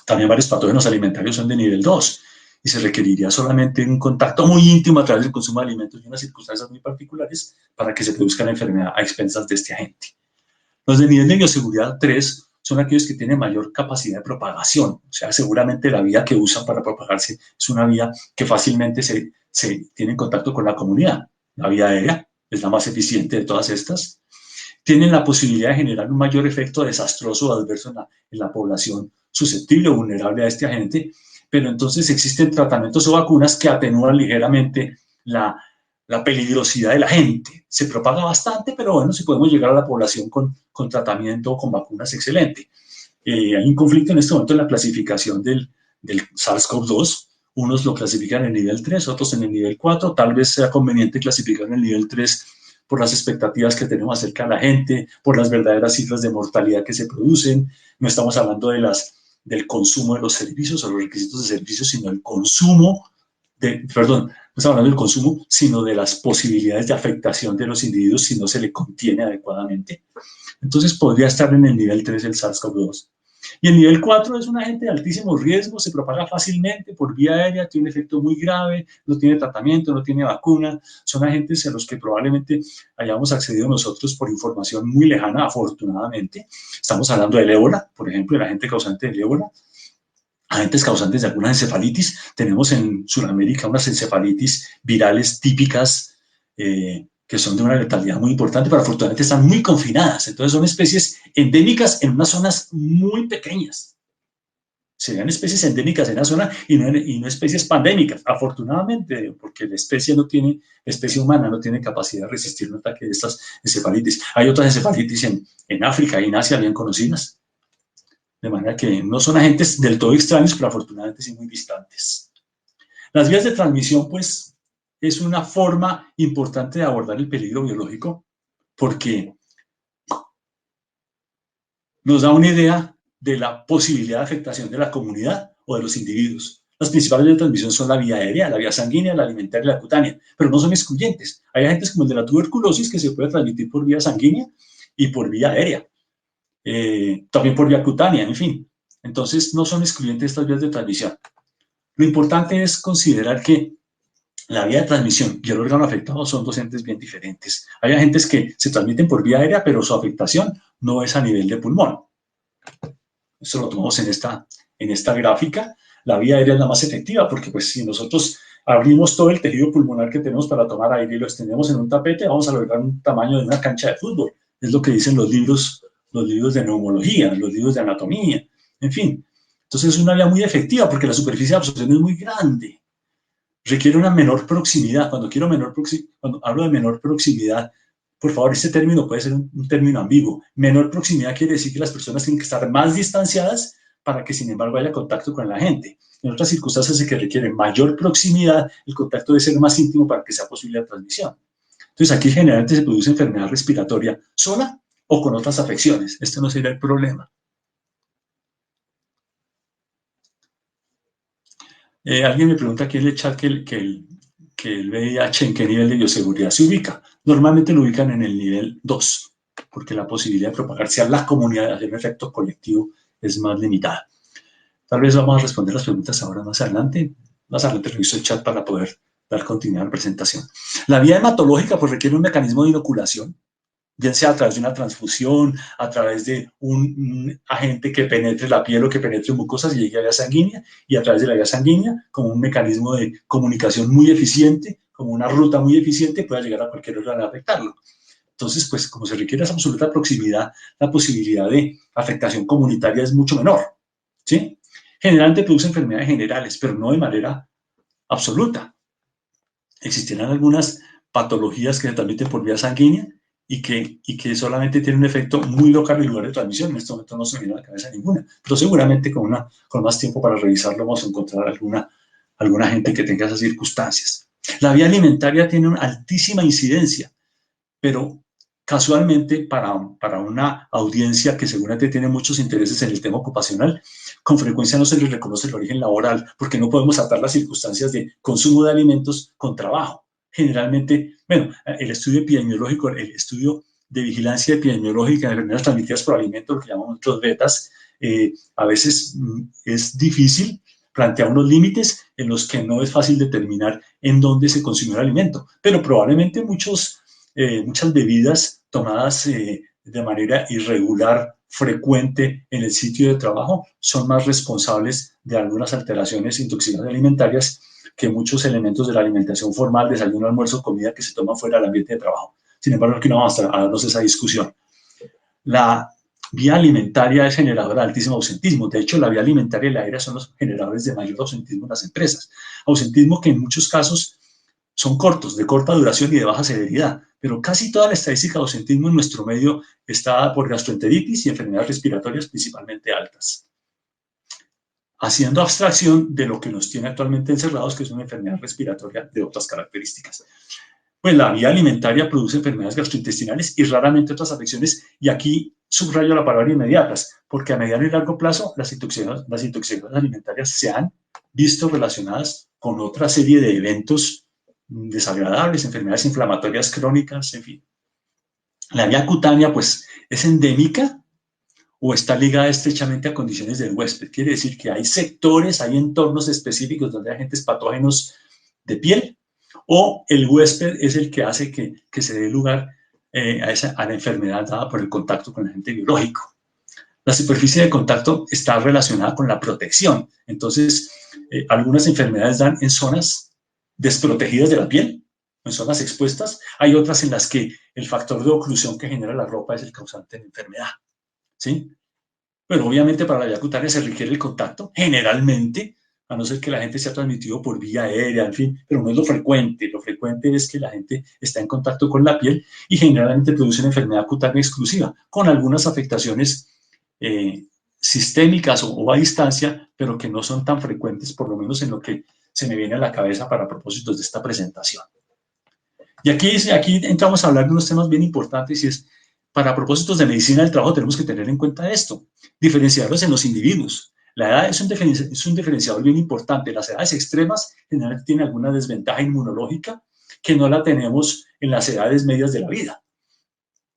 También varios patógenos alimentarios son de nivel 2 y se requeriría solamente un contacto muy íntimo a través del consumo de alimentos y unas circunstancias muy particulares para que se produzca la enfermedad a expensas de este agente. Los de nivel de bioseguridad 3 son aquellos que tienen mayor capacidad de propagación, o sea, seguramente la vía que usan para propagarse es una vía que fácilmente se tiene en contacto con la comunidad. La vía aérea es la más eficiente de todas estas. Tienen la posibilidad de generar un mayor efecto desastroso o adverso en la población susceptible o vulnerable a este agente, pero entonces existen tratamientos o vacunas que atenúan ligeramente la peligrosidad de la gente. Se propaga bastante, pero bueno, si podemos llegar a la población con tratamiento o con vacunas, excelente. Hay un conflicto en este momento en la clasificación del SARS-CoV-2. Unos lo clasifican en el nivel 3, otros en el nivel 4. Tal vez sea conveniente clasificar en el nivel 3 por las expectativas que tenemos acerca de la gente, por las verdaderas cifras de mortalidad que se producen. No estamos hablando del consumo de los servicios o los requisitos de servicios, sino el consumo perdón, no estamos hablando del consumo, sino de las posibilidades de afectación de los individuos si no se le contiene adecuadamente. Entonces podría estar en el nivel 3 el SARS-CoV-2. Y el nivel 4 es un agente de altísimo riesgo, se propaga fácilmente por vía aérea, tiene un efecto muy grave, no tiene tratamiento, no tiene vacuna. Son agentes a los que probablemente hayamos accedido nosotros por información muy lejana, afortunadamente. Estamos hablando del ébola, por ejemplo, el agente causante del ébola. Agentes causantes de alguna encefalitis. Tenemos en Sudamérica unas encefalitis virales típicas que son de una letalidad muy importante, pero afortunadamente están muy confinadas. Entonces son especies endémicas en unas zonas muy pequeñas. Serían especies endémicas en la zona y no especies pandémicas, afortunadamente, porque la especie humana no tiene capacidad de resistir un ataque de estas encefalitis. Hay otras encefalitis en África y en Asia bien conocidas. De manera que no son agentes del todo extraños, pero afortunadamente sí muy distantes. Las vías de transmisión, pues, es una forma importante de abordar el peligro biológico porque nos da una idea de la posibilidad de afectación de la comunidad o de los individuos. Las principales vías de transmisión son la vía aérea, la vía sanguínea, la alimentaria y la cutánea, pero no son excluyentes. Hay agentes como el de la tuberculosis que se puede transmitir por vía sanguínea y por vía aérea, también por vía cutánea, en fin. Entonces, no son excluyentes estas vías de transmisión. Lo importante es considerar que la vía de transmisión y el órgano afectado son dos entes bien diferentes. Hay agentes que se transmiten por vía aérea, pero su afectación no es a nivel de pulmón. Esto lo tomamos en esta gráfica. La vía aérea es la más efectiva porque pues, si nosotros abrimos todo el tejido pulmonar que tenemos para tomar aire y lo extendemos en un tapete, vamos a lograr un tamaño de una cancha de fútbol. Es lo que dicen los libros de neumología, los libros de anatomía, en fin. Entonces es una vía muy efectiva porque la superficie de absorción es muy grande. Requiere una menor proximidad. Cuando hablo de menor proximidad, por favor, este término puede ser un término ambiguo. Menor proximidad quiere decir que las personas tienen que estar más distanciadas para que, sin embargo, haya contacto con la gente. En otras circunstancias en que requiere mayor proximidad, el contacto debe ser más íntimo para que sea posible la transmisión. Entonces, aquí generalmente se produce enfermedad respiratoria sola o con otras afecciones. Este no sería el problema. Alguien me pregunta aquí en el chat que que el VIH en qué nivel de bioseguridad se ubica. Normalmente lo ubican en el nivel 2, porque la posibilidad de propagarse a la comunidad, de hacer un efecto colectivo, es más limitada. Tal vez vamos a responder las preguntas ahora más adelante. Más adelante reviso el chat para poder dar continuidad a la presentación. La vía hematológica pues requiere un mecanismo de inoculación, bien sea a través de una transfusión, a través de un agente que penetre la piel o que penetre mucosas y llegue a la vía sanguínea, y a través de la vía sanguínea, como un mecanismo de comunicación muy eficiente, como una ruta muy eficiente, pueda llegar a cualquier órgano y afectarlo. Entonces, pues como se requiere esa absoluta proximidad, la posibilidad de afectación comunitaria es mucho menor, ¿sí? Generalmente produce enfermedades generales, pero no de manera absoluta. Existirán algunas patologías que se transmiten por vía sanguínea y que solamente tienen un efecto muy local en lugar de transmisión. En este momento no se me viene a la cabeza ninguna, pero seguramente con más tiempo para revisarlo vamos a encontrar alguna gente que tenga esas circunstancias. La vía alimentaria tiene una altísima incidencia, pero casualmente para una audiencia que seguramente tiene muchos intereses en el tema ocupacional, con frecuencia no se les reconoce el origen laboral, porque no podemos atar las circunstancias de consumo de alimentos con trabajo. Generalmente, bueno, el estudio epidemiológico, el estudio de vigilancia epidemiológica de enfermedades transmitidas por alimentos, lo que llamamos los betas, a veces es difícil plantear unos límites en los que no es fácil determinar en dónde se consume el alimento, pero probablemente muchas bebidas tomadas de manera irregular, frecuente en el sitio de trabajo, son más responsables de algunas alteraciones intoxicantes alimentarias que muchos elementos de la alimentación formal, desayuno, almuerzo, comida que se toma fuera del ambiente de trabajo. Sin embargo, aquí no vamos a darnos esa discusión. La vía alimentaria es generadora de altísimo ausentismo. De hecho, la vía alimentaria y la aérea son los generadores de mayor ausentismo en las empresas. Ausentismo que en muchos casos son cortos, de corta duración y de baja severidad, pero casi toda la estadística de ausentismo en nuestro medio está dada por gastroenteritis y enfermedades respiratorias principalmente altas. Haciendo abstracción de lo que nos tiene actualmente encerrados, que es una enfermedad respiratoria de otras características. Pues la vía alimentaria produce enfermedades gastrointestinales y raramente otras afecciones, y aquí subrayo la palabra inmediatas, porque a mediano y largo plazo las intoxicaciones alimentarias se han visto relacionadas con otra serie de eventos desagradables, enfermedades inflamatorias crónicas, en fin. La vía cutánea, pues, es endémica o está ligada estrechamente a condiciones del huésped. Quiere decir que hay sectores, hay entornos específicos donde hay agentes patógenos de piel, o el huésped es el que hace que se dé lugar a la enfermedad dada por el contacto con el agente biológico. La superficie de contacto está relacionada con la protección. Entonces, algunas enfermedades dan en zonas desprotegidas de la piel, en zonas expuestas. Hay otras en las que el factor de oclusión que genera la ropa es el causante de la enfermedad, ¿sí? Pero obviamente para la vía cutánea se requiere el contacto, generalmente, a no ser que la gente sea transmitido por vía aérea, en fin, pero no es lo frecuente. Lo frecuente es que la gente está en contacto con la piel y generalmente produce una enfermedad cutánea exclusiva, con algunas afectaciones sistémicas o a distancia, pero que no son tan frecuentes, por lo menos en lo que se me viene a la cabeza para propósitos de esta presentación. Y aquí entramos a hablar de unos temas bien importantes, y es, para propósitos de medicina del trabajo tenemos que tener en cuenta esto, diferenciarlos en los individuos. La edad es un diferenciador bien importante. Las edades extremas generalmente tienen alguna desventaja inmunológica que no la tenemos en las edades medias de la vida.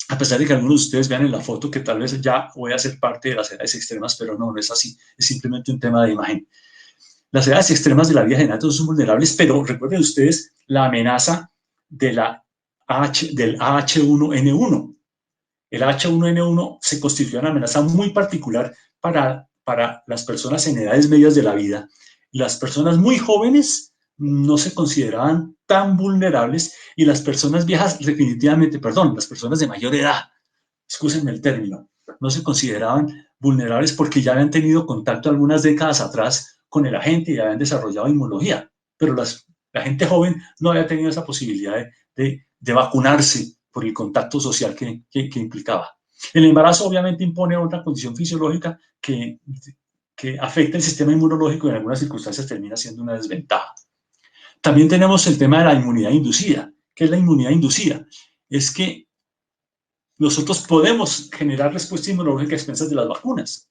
A pesar de que algunos de ustedes vean en la foto que tal vez ya voy a ser parte de las edades extremas, pero no es así, es simplemente un tema de imagen. Las edades extremas de la vida general son vulnerables, pero recuerden ustedes la amenaza del AH1N1. El H1N1 se constituye una amenaza muy particular para las personas en edades medias de la vida. Las personas muy jóvenes no se consideraban tan vulnerables, y las personas viejas definitivamente, las personas de mayor edad, excúsenme el término, no se consideraban vulnerables porque ya habían tenido contacto algunas décadas atrás con el agente y habían desarrollado inmunología, pero la gente joven no había tenido esa posibilidad de vacunarse por el contacto social que implicaba. El embarazo obviamente impone otra condición fisiológica que afecta el sistema inmunológico y en algunas circunstancias termina siendo una desventaja. También tenemos el tema de la inmunidad inducida. ¿Qué es la inmunidad inducida? Es que nosotros podemos generar respuesta inmunológica a expensas de las vacunas,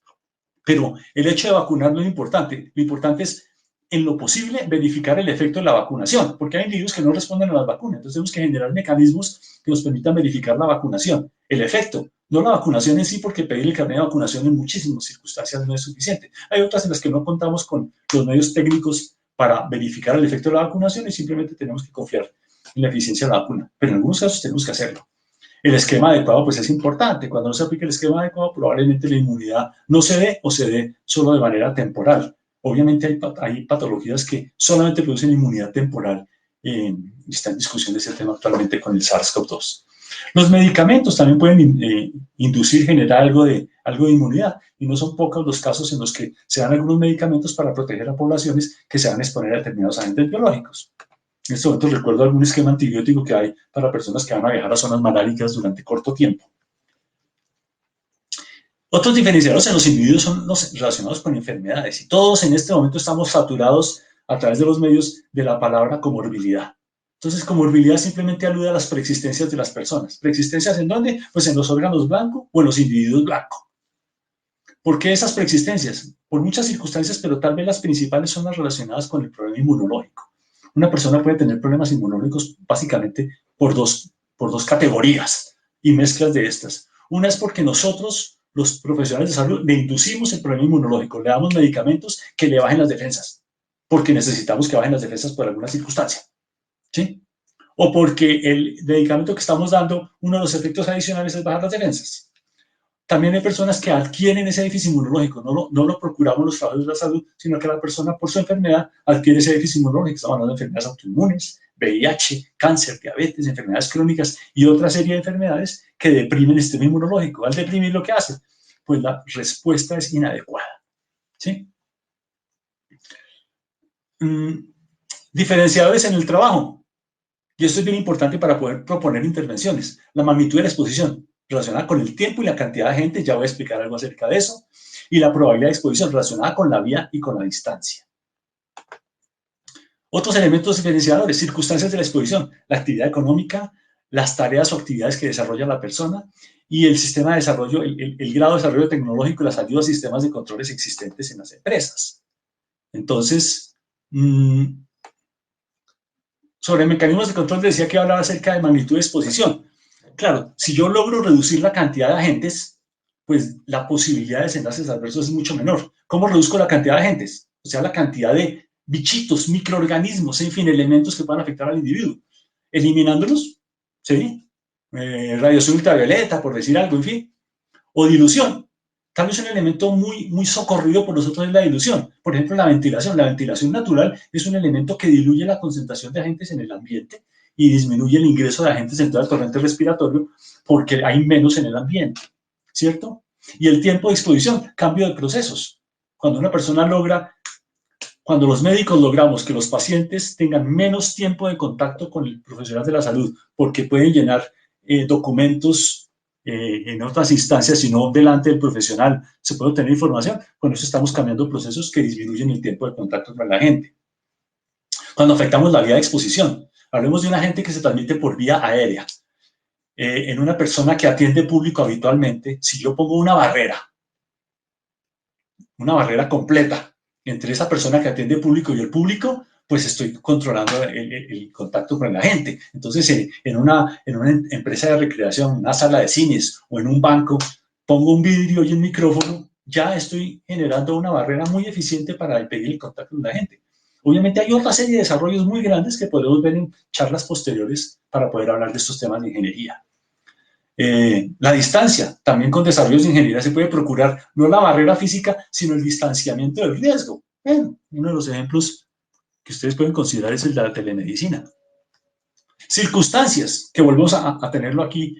pero el hecho de vacunar no es importante. Lo importante es en lo posible, verificar el efecto de la vacunación, porque hay individuos que no responden a las vacunas, entonces tenemos que generar mecanismos que nos permitan verificar la vacunación, el efecto, no la vacunación en sí, porque pedir el carnet de vacunación en muchísimas circunstancias no es suficiente. Hay otras en las que no contamos con los medios técnicos para verificar el efecto de la vacunación y simplemente tenemos que confiar en la eficiencia de la vacuna, pero en algunos casos tenemos que hacerlo. El esquema adecuado pues es importante. Cuando no se aplica el esquema adecuado, probablemente la inmunidad no se dé o se dé solo de manera temporal. Obviamente hay patologías que solamente producen inmunidad temporal. Está en discusión ese tema actualmente con el SARS-CoV-2. Los medicamentos también pueden inducir, generar algo de inmunidad, y no son pocos los casos en los que se dan algunos medicamentos para proteger a poblaciones que se van a exponer a determinados agentes biológicos. En este momento recuerdo algún esquema antibiótico que hay para personas que van a viajar a zonas maláricas durante corto tiempo. Otros diferenciadores en los individuos son los relacionados con enfermedades, y todos en este momento estamos saturados a través de los medios de la palabra comorbilidad. Entonces, comorbilidad simplemente alude a las preexistencias de las personas. ¿Preexistencias en dónde? Pues en los órganos blancos o en los individuos blancos. ¿Por qué esas preexistencias? Por muchas circunstancias, pero tal vez las principales son las relacionadas con el problema inmunológico. Una persona puede tener problemas inmunológicos básicamente por dos categorías y mezclas de estas. Una es porque nosotros, los profesionales de salud, le inducimos el problema inmunológico, le damos medicamentos que le bajen las defensas, porque necesitamos que bajen las defensas por alguna circunstancia, ¿sí? O porque el medicamento que estamos dando, uno de los efectos adicionales es bajar las defensas. También hay personas que adquieren ese déficit inmunológico, no lo procuramos los trabajadores de la salud, sino que la persona por su enfermedad adquiere ese déficit inmunológico. Estamos hablando de enfermedades autoinmunes, VIH, cáncer, diabetes, enfermedades crónicas y otra serie de enfermedades que deprimen el sistema inmunológico. Al deprimir, ¿lo que hace? Pues la respuesta es inadecuada, ¿sí? Diferenciadores en el trabajo. Y esto es bien importante para poder proponer intervenciones. La magnitud de la exposición, relacionada con el tiempo y la cantidad de gente, ya voy a explicar algo acerca de eso, y la probabilidad de exposición relacionada con la vía y con la distancia. Otros elementos diferenciadores, circunstancias de la exposición, la actividad económica, las tareas o actividades que desarrolla la persona y el sistema de desarrollo, el grado de desarrollo tecnológico y las ayudas a sistemas de controles existentes en las empresas. Entonces, sobre mecanismos de control decía que hablaba acerca de magnitud de exposición. Claro, si yo logro reducir la cantidad de agentes, pues la posibilidad de desenlaces adversos es mucho menor. ¿Cómo reduzco la cantidad de agentes? O sea, la cantidad de bichitos, microorganismos, en fin, elementos que puedan afectar al individuo. Eliminándolos, ¿sí? Radiación ultravioleta, por decir algo, en fin. O dilución. Tal vez un elemento muy socorrido por nosotros es la dilución. Por ejemplo, la ventilación. La ventilación natural es un elemento que diluye la concentración de agentes en el ambiente y disminuye el ingreso de agentes en todo el torrente respiratorio porque hay menos en el ambiente, ¿cierto? Y el tiempo de exposición, cambio de procesos. Cuando una persona cuando los médicos logramos que los pacientes tengan menos tiempo de contacto con el profesional de la salud porque pueden llenar documentos en otras instancias, sino delante del profesional, se puede obtener información. Con eso estamos cambiando procesos que disminuyen el tiempo de contacto con la gente. Cuando afectamos la vía de exposición, hablemos de un agente que se transmite por vía aérea. En una persona que atiende público habitualmente, si yo pongo una barrera completa entre esa persona que atiende público y el público, pues estoy controlando el contacto con la gente. Entonces, en una empresa de recreación, una sala de cines o en un banco, pongo un vidrio y un micrófono, ya estoy generando una barrera muy eficiente para impedir el contacto con la gente. Obviamente hay otra serie de desarrollos muy grandes que podemos ver en charlas posteriores para poder hablar de estos temas de ingeniería. La distancia, también con desarrollos de ingeniería se puede procurar no la barrera física, sino el distanciamiento del riesgo. Uno de los ejemplos que ustedes pueden considerar es el de la telemedicina. Circunstancias, que volvemos a tenerlo aquí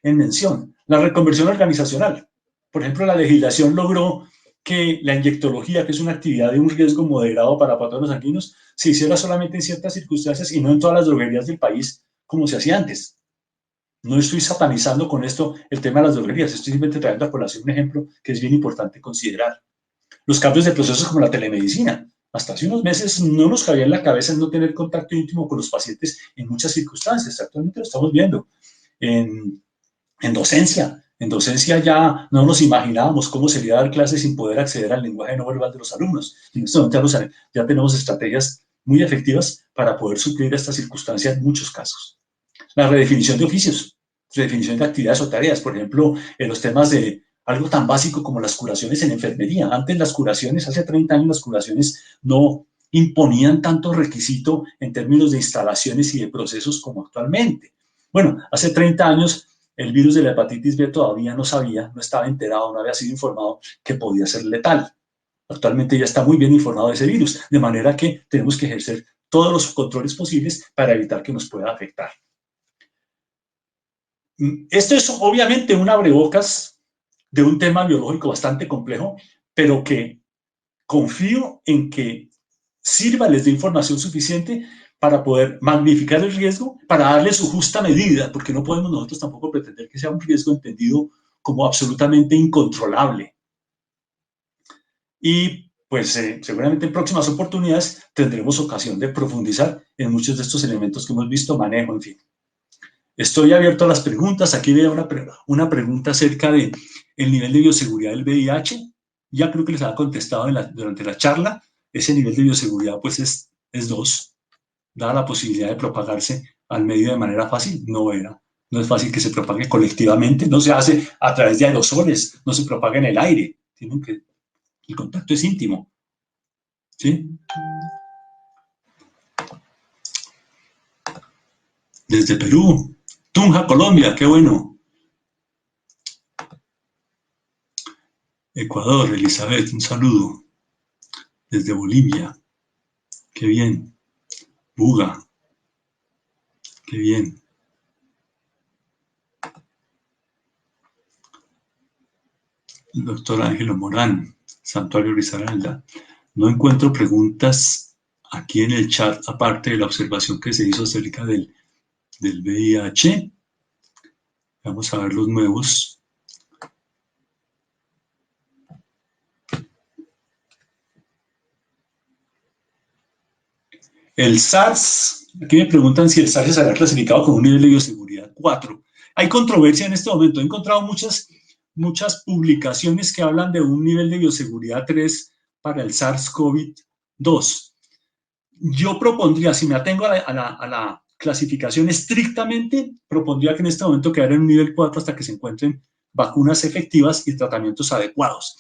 en mención. La reconversión organizacional. Por ejemplo, la legislación logró que la inyectología, que es una actividad de un riesgo moderado para patógenos sanguíneos, se hiciera solamente en ciertas circunstancias y no en todas las droguerías del país como se hacía antes. No estoy satanizando con esto el tema de las droguerías, estoy simplemente trayendo a colación un ejemplo que es bien importante considerar. Los cambios de procesos como la telemedicina. Hasta hace unos meses no nos cabía en la cabeza no tener contacto íntimo con los pacientes en muchas circunstancias. Actualmente lo estamos viendo en docencia, En docencia ya no nos imaginábamos cómo sería dar clases sin poder acceder al lenguaje no verbal de los alumnos. Y en este momento ya tenemos estrategias muy efectivas para poder suplir esta circunstancia en muchos casos. La redefinición de oficios, redefinición de actividades o tareas, por ejemplo, en los temas de algo tan básico como las curaciones en enfermería. Antes las curaciones, hace 30 años las curaciones no imponían tanto requisito en términos de instalaciones y de procesos como actualmente. Bueno, hace 30 años el virus de la hepatitis B todavía no sabía, no estaba enterado, no había sido informado que podía ser letal. Actualmente ya está muy bien informado de ese virus, de manera que tenemos que ejercer todos los controles posibles para evitar que nos pueda afectar. Esto es obviamente un abrebocas de un tema biológico bastante complejo, pero que confío en que sirva, les dé información suficiente para poder magnificar el riesgo, para darle su justa medida, porque no podemos nosotros tampoco pretender que sea un riesgo entendido como absolutamente incontrolable. Y pues seguramente en próximas oportunidades tendremos ocasión de profundizar en muchos de estos elementos que hemos visto, manejo, en fin. Estoy abierto a las preguntas. Aquí veo una pregunta acerca de el nivel de bioseguridad del VIH. Ya creo que les había contestado durante la charla. Ese nivel de bioseguridad pues es 2. Dada la posibilidad de propagarse al medio de manera fácil, no es fácil que se propague colectivamente, no se hace a través de aerosoles, no se propaga en el aire. El contacto es íntimo. ¿Sí? Desde Perú, Tunja, Colombia, qué bueno. Ecuador, Elizabeth, un saludo. Desde Bolivia, qué bien. Buga, qué bien. El doctor Ángelo Morán, Santuario Risaralda. No encuentro preguntas aquí en el chat, aparte de la observación que se hizo acerca del VIH. Vamos a ver los nuevos. El SARS, aquí me preguntan si el SARS se será clasificado con un nivel de bioseguridad 4. Hay controversia en este momento. He encontrado muchas publicaciones que hablan de un nivel de bioseguridad 3 para el SARS-CoV-2. Yo propondría, si me atengo a la clasificación estrictamente, propondría que en este momento quedara en un nivel 4 hasta que se encuentren vacunas efectivas y tratamientos adecuados.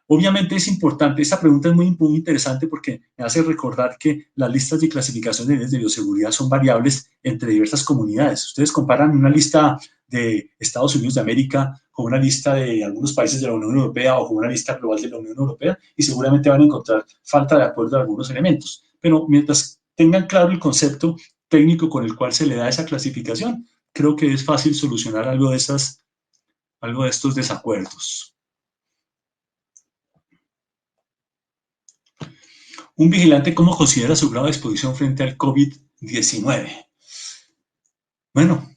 Obviamente es importante, esta pregunta es muy interesante porque me hace recordar que las listas de clasificación de niveles de bioseguridad son variables entre diversas comunidades. Ustedes comparan una lista de Estados Unidos de América con una lista de algunos países de la Unión Europea o con una lista global de la Unión Europea y seguramente van a encontrar falta de acuerdo a algunos elementos. Pero mientras tengan claro el concepto técnico con el cual se le da esa clasificación, creo que es fácil solucionar algo de estos desacuerdos. Un vigilante, ¿cómo considera su grado de exposición frente al COVID-19? Bueno,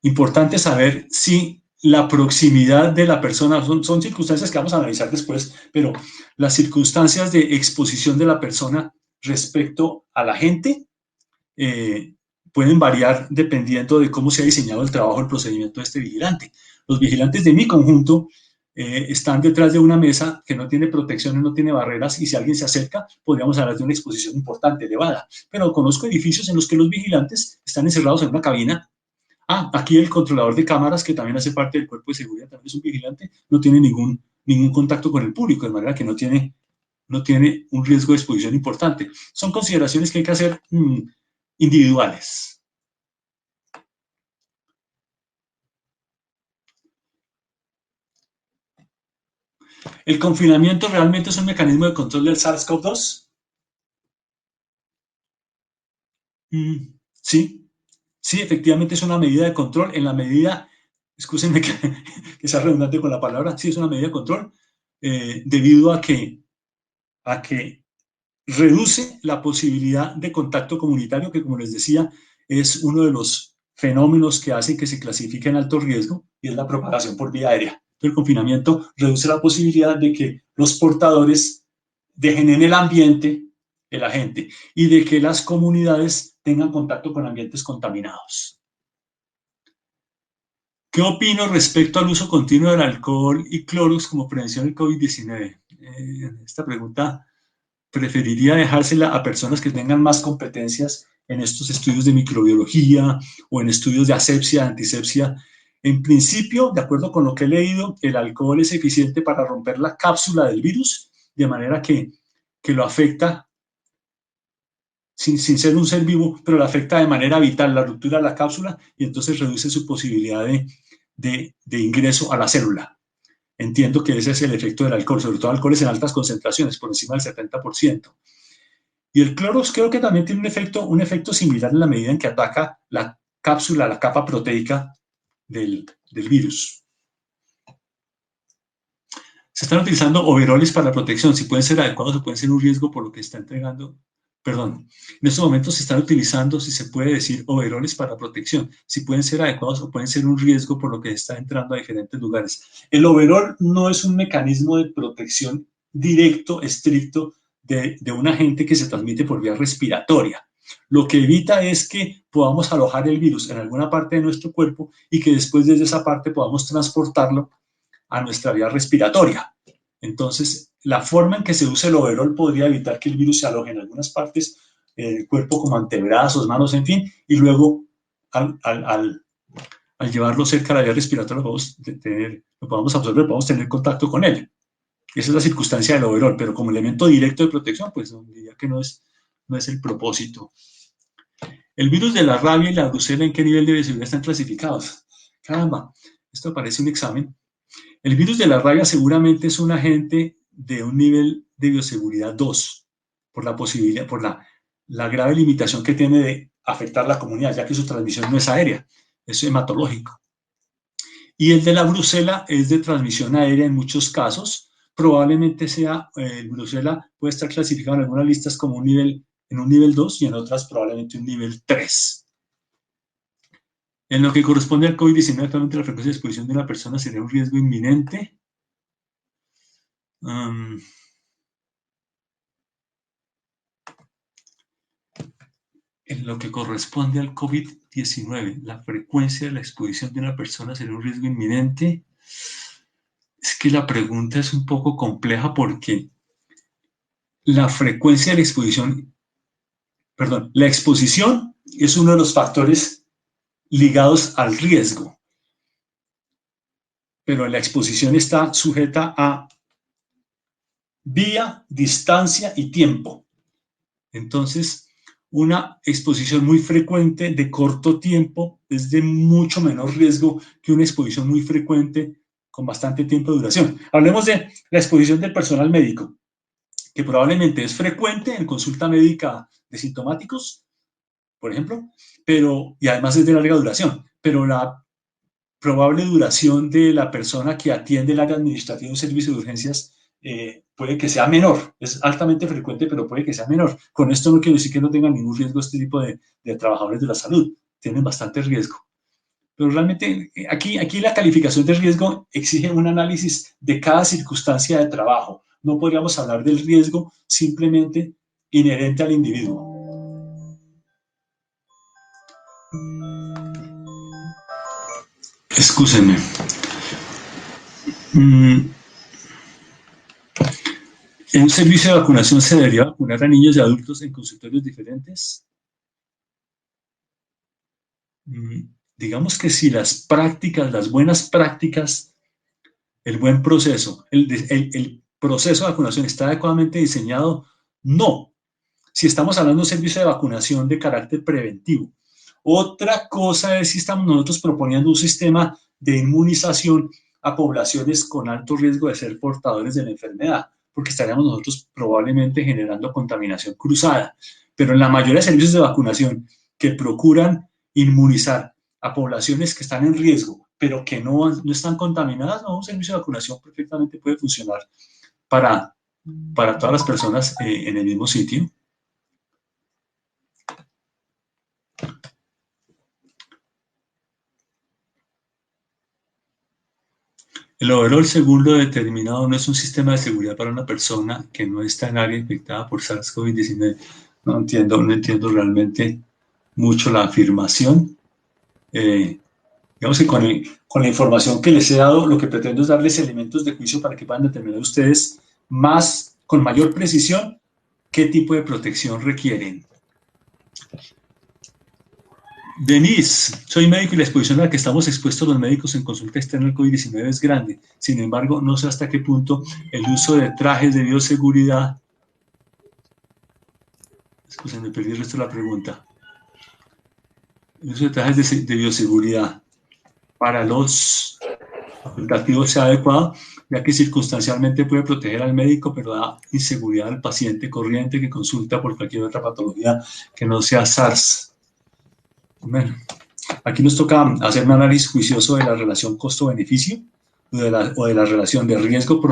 importante saber si la proximidad de la persona, son circunstancias que vamos a analizar después, pero las circunstancias de exposición de la persona respecto a la gente pueden variar dependiendo de cómo se ha diseñado el trabajo, el procedimiento de este vigilante. Los vigilantes de mi conjunto están detrás de una mesa que no tiene protecciones, no tiene barreras, y si alguien se acerca, podríamos hablar de una exposición importante, elevada. Pero conozco edificios en los que los vigilantes están encerrados en una cabina. Aquí el controlador de cámaras, que también hace parte del cuerpo de seguridad, también es un vigilante, no tiene ningún contacto con el público, de manera que no tiene un riesgo de exposición importante. Son consideraciones que hay que hacer individuales. ¿El confinamiento realmente es un mecanismo de control del SARS-CoV-2? Sí, sí, efectivamente es una medida de control en la medida, excúsenme que sea redundante con la palabra, sí es una medida de control debido a que reduce la posibilidad de contacto comunitario, que como les decía, es uno de los fenómenos que hacen que se clasifique en alto riesgo, y es la propagación por vía aérea. El confinamiento reduce la posibilidad de que los portadores dejen en el ambiente el agente y de que las comunidades tengan contacto con ambientes contaminados. ¿Qué opino respecto al uso continuo del alcohol y Clorox como prevención del COVID-19? Esta pregunta preferiría dejársela a personas que tengan más competencias en estos estudios de microbiología o en estudios de asepsia, antisepsia. En principio, de acuerdo con lo que he leído, el alcohol es eficiente para romper la cápsula del virus, de manera que lo afecta sin ser un ser vivo, pero lo afecta de manera vital, la ruptura de la cápsula, y entonces reduce su posibilidad de ingreso a la célula. Entiendo que ese es el efecto del alcohol, sobre todo alcoholes en altas concentraciones, por encima del 70%. Y el Clorox creo que también tiene un efecto similar en la medida en que ataca la cápsula, la capa proteica del virus. Se están utilizando overoles para protección, si pueden ser adecuados o pueden ser un riesgo por lo que está entregando. Perdón, en estos momentos se están utilizando, si se puede decir, overoles para protección, si pueden ser adecuados o pueden ser un riesgo por lo que está entrando a diferentes lugares. El overol no es un mecanismo de protección directo, estricto, de un agente que se transmite por vía respiratoria. Lo que evita es que podamos alojar el virus en alguna parte de nuestro cuerpo y que después desde esa parte podamos transportarlo a nuestra vía respiratoria. Entonces, la forma en que se usa el overol podría evitar que el virus se aloje en algunas partes del cuerpo, como antebrazos, manos, en fin, y luego al llevarlo cerca de la vía respiratoria lo podamos absorber, podamos tener contacto con él. Esa es la circunstancia del overol, pero como elemento directo de protección, pues diría que no es el propósito. El virus de la rabia y la brucela, ¿en qué nivel de bioseguridad están clasificados? Caramba, esto parece un examen. El virus de la rabia seguramente es un agente de un nivel de bioseguridad 2, por la posibilidad, por la grave limitación que tiene de afectar la comunidad, ya que su transmisión no es aérea, es hematológico. Y el de la brucela es de transmisión aérea en muchos casos. Probablemente sea, el brucela puede estar clasificado en algunas listas como un nivel 2 y en otras probablemente un nivel 3. En lo que corresponde al COVID-19, actualmente la frecuencia de exposición de una persona sería un riesgo inminente. En lo que corresponde al COVID-19, la frecuencia de la exposición de una persona sería un riesgo inminente. Es que la pregunta es un poco compleja porque la frecuencia de la exposición, perdón, la exposición es uno de los factores ligados al riesgo, pero la exposición está sujeta a vía, distancia y tiempo. Entonces, una exposición muy frecuente de corto tiempo es de mucho menor riesgo que una exposición muy frecuente con bastante tiempo de duración. Hablemos de la exposición del personal médico, que probablemente es frecuente en consulta médica de sintomáticos, por ejemplo, y además es de larga duración, pero la probable duración de la persona que atiende el área administrativa de un servicio de urgencias puede que sea menor. Es altamente frecuente, pero puede que sea menor. Con esto no quiero decir que no tengan ningún riesgo este tipo de trabajadores de la salud. Tienen bastante riesgo. Pero realmente aquí la calificación de riesgo exige un análisis de cada circunstancia de trabajo. No podríamos hablar del riesgo simplemente inherente al individuo. Excúsenme. ¿En un servicio de vacunación se debería vacunar a niños y adultos en consultorios diferentes? Digamos que si las prácticas, las buenas prácticas, el buen proceso, el proceso de vacunación está adecuadamente diseñado, no. Si estamos hablando de un servicio de vacunación de carácter preventivo. Otra cosa es si estamos nosotros proponiendo un sistema de inmunización a poblaciones con alto riesgo de ser portadores de la enfermedad, porque estaríamos nosotros probablemente generando contaminación cruzada. Pero en la mayoría de servicios de vacunación que procuran inmunizar a poblaciones que están en riesgo, pero que no están contaminadas, no, un servicio de vacunación perfectamente puede funcionar para todas las personas en el mismo sitio. El overall, según lo determinado, no es un sistema de seguridad para una persona que no está en área infectada por SARS-CoV-19. No entiendo realmente mucho la afirmación. Digamos que con la información que les he dado, lo que pretendo es darles elementos de juicio para que puedan determinar ustedes con mayor precisión qué tipo de protección requieren. Denise, soy médico y la exposición a la que estamos expuestos los médicos en consulta externa al COVID-19 es grande. Sin embargo, no sé hasta qué punto el uso de trajes de bioseguridad... Excusen, me perdí el resto de la pregunta. El uso de trajes de bioseguridad para los facultativos sea adecuado, ya que circunstancialmente puede proteger al médico, pero da inseguridad al paciente corriente que consulta por cualquier otra patología que no sea SARS. Bueno, aquí nos toca hacer un análisis juicioso de la relación costo-beneficio o de la relación de riesgo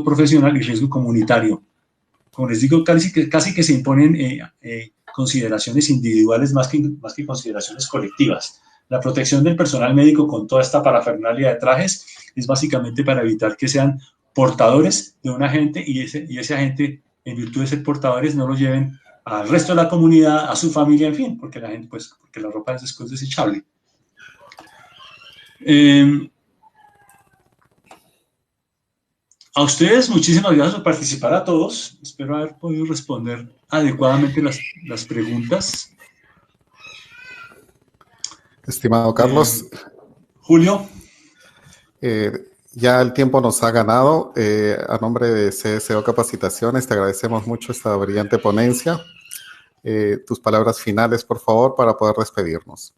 profesional y riesgo comunitario. Como les digo, casi que se imponen consideraciones individuales más que consideraciones colectivas. La protección del personal médico con toda esta parafernalia de trajes es básicamente para evitar que sean portadores de un agente y ese agente, en virtud de ser portadores, no lo lleven al resto de la comunidad, a su familia, en fin, porque porque la ropa es después desechable. A ustedes, muchísimas gracias por participar a todos. Espero haber podido responder adecuadamente las preguntas. Estimado Carlos. Julio. Ya el tiempo nos ha ganado. A nombre de CSO Capacitaciones, te agradecemos mucho esta brillante ponencia. Tus palabras finales, por favor, para poder despedirnos.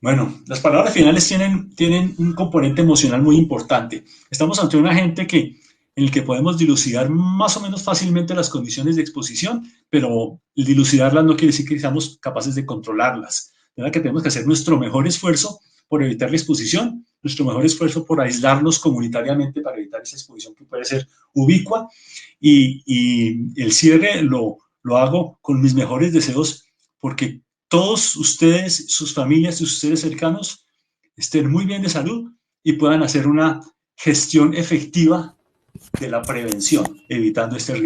Bueno, las palabras finales tienen un componente emocional muy importante. Estamos ante un agente en el que podemos dilucidar más o menos fácilmente las condiciones de exposición, pero dilucidarlas no quiere decir que seamos capaces de controlarlas. De verdad que tenemos que hacer nuestro mejor esfuerzo por evitar la exposición, nuestro mejor esfuerzo por aislarnos comunitariamente para evitar esa exposición que puede ser ubicua, y el cierre lo hago con mis mejores deseos porque todos ustedes, sus familias, sus seres cercanos estén muy bien de salud y puedan hacer una gestión efectiva de la prevención, evitando este riesgo.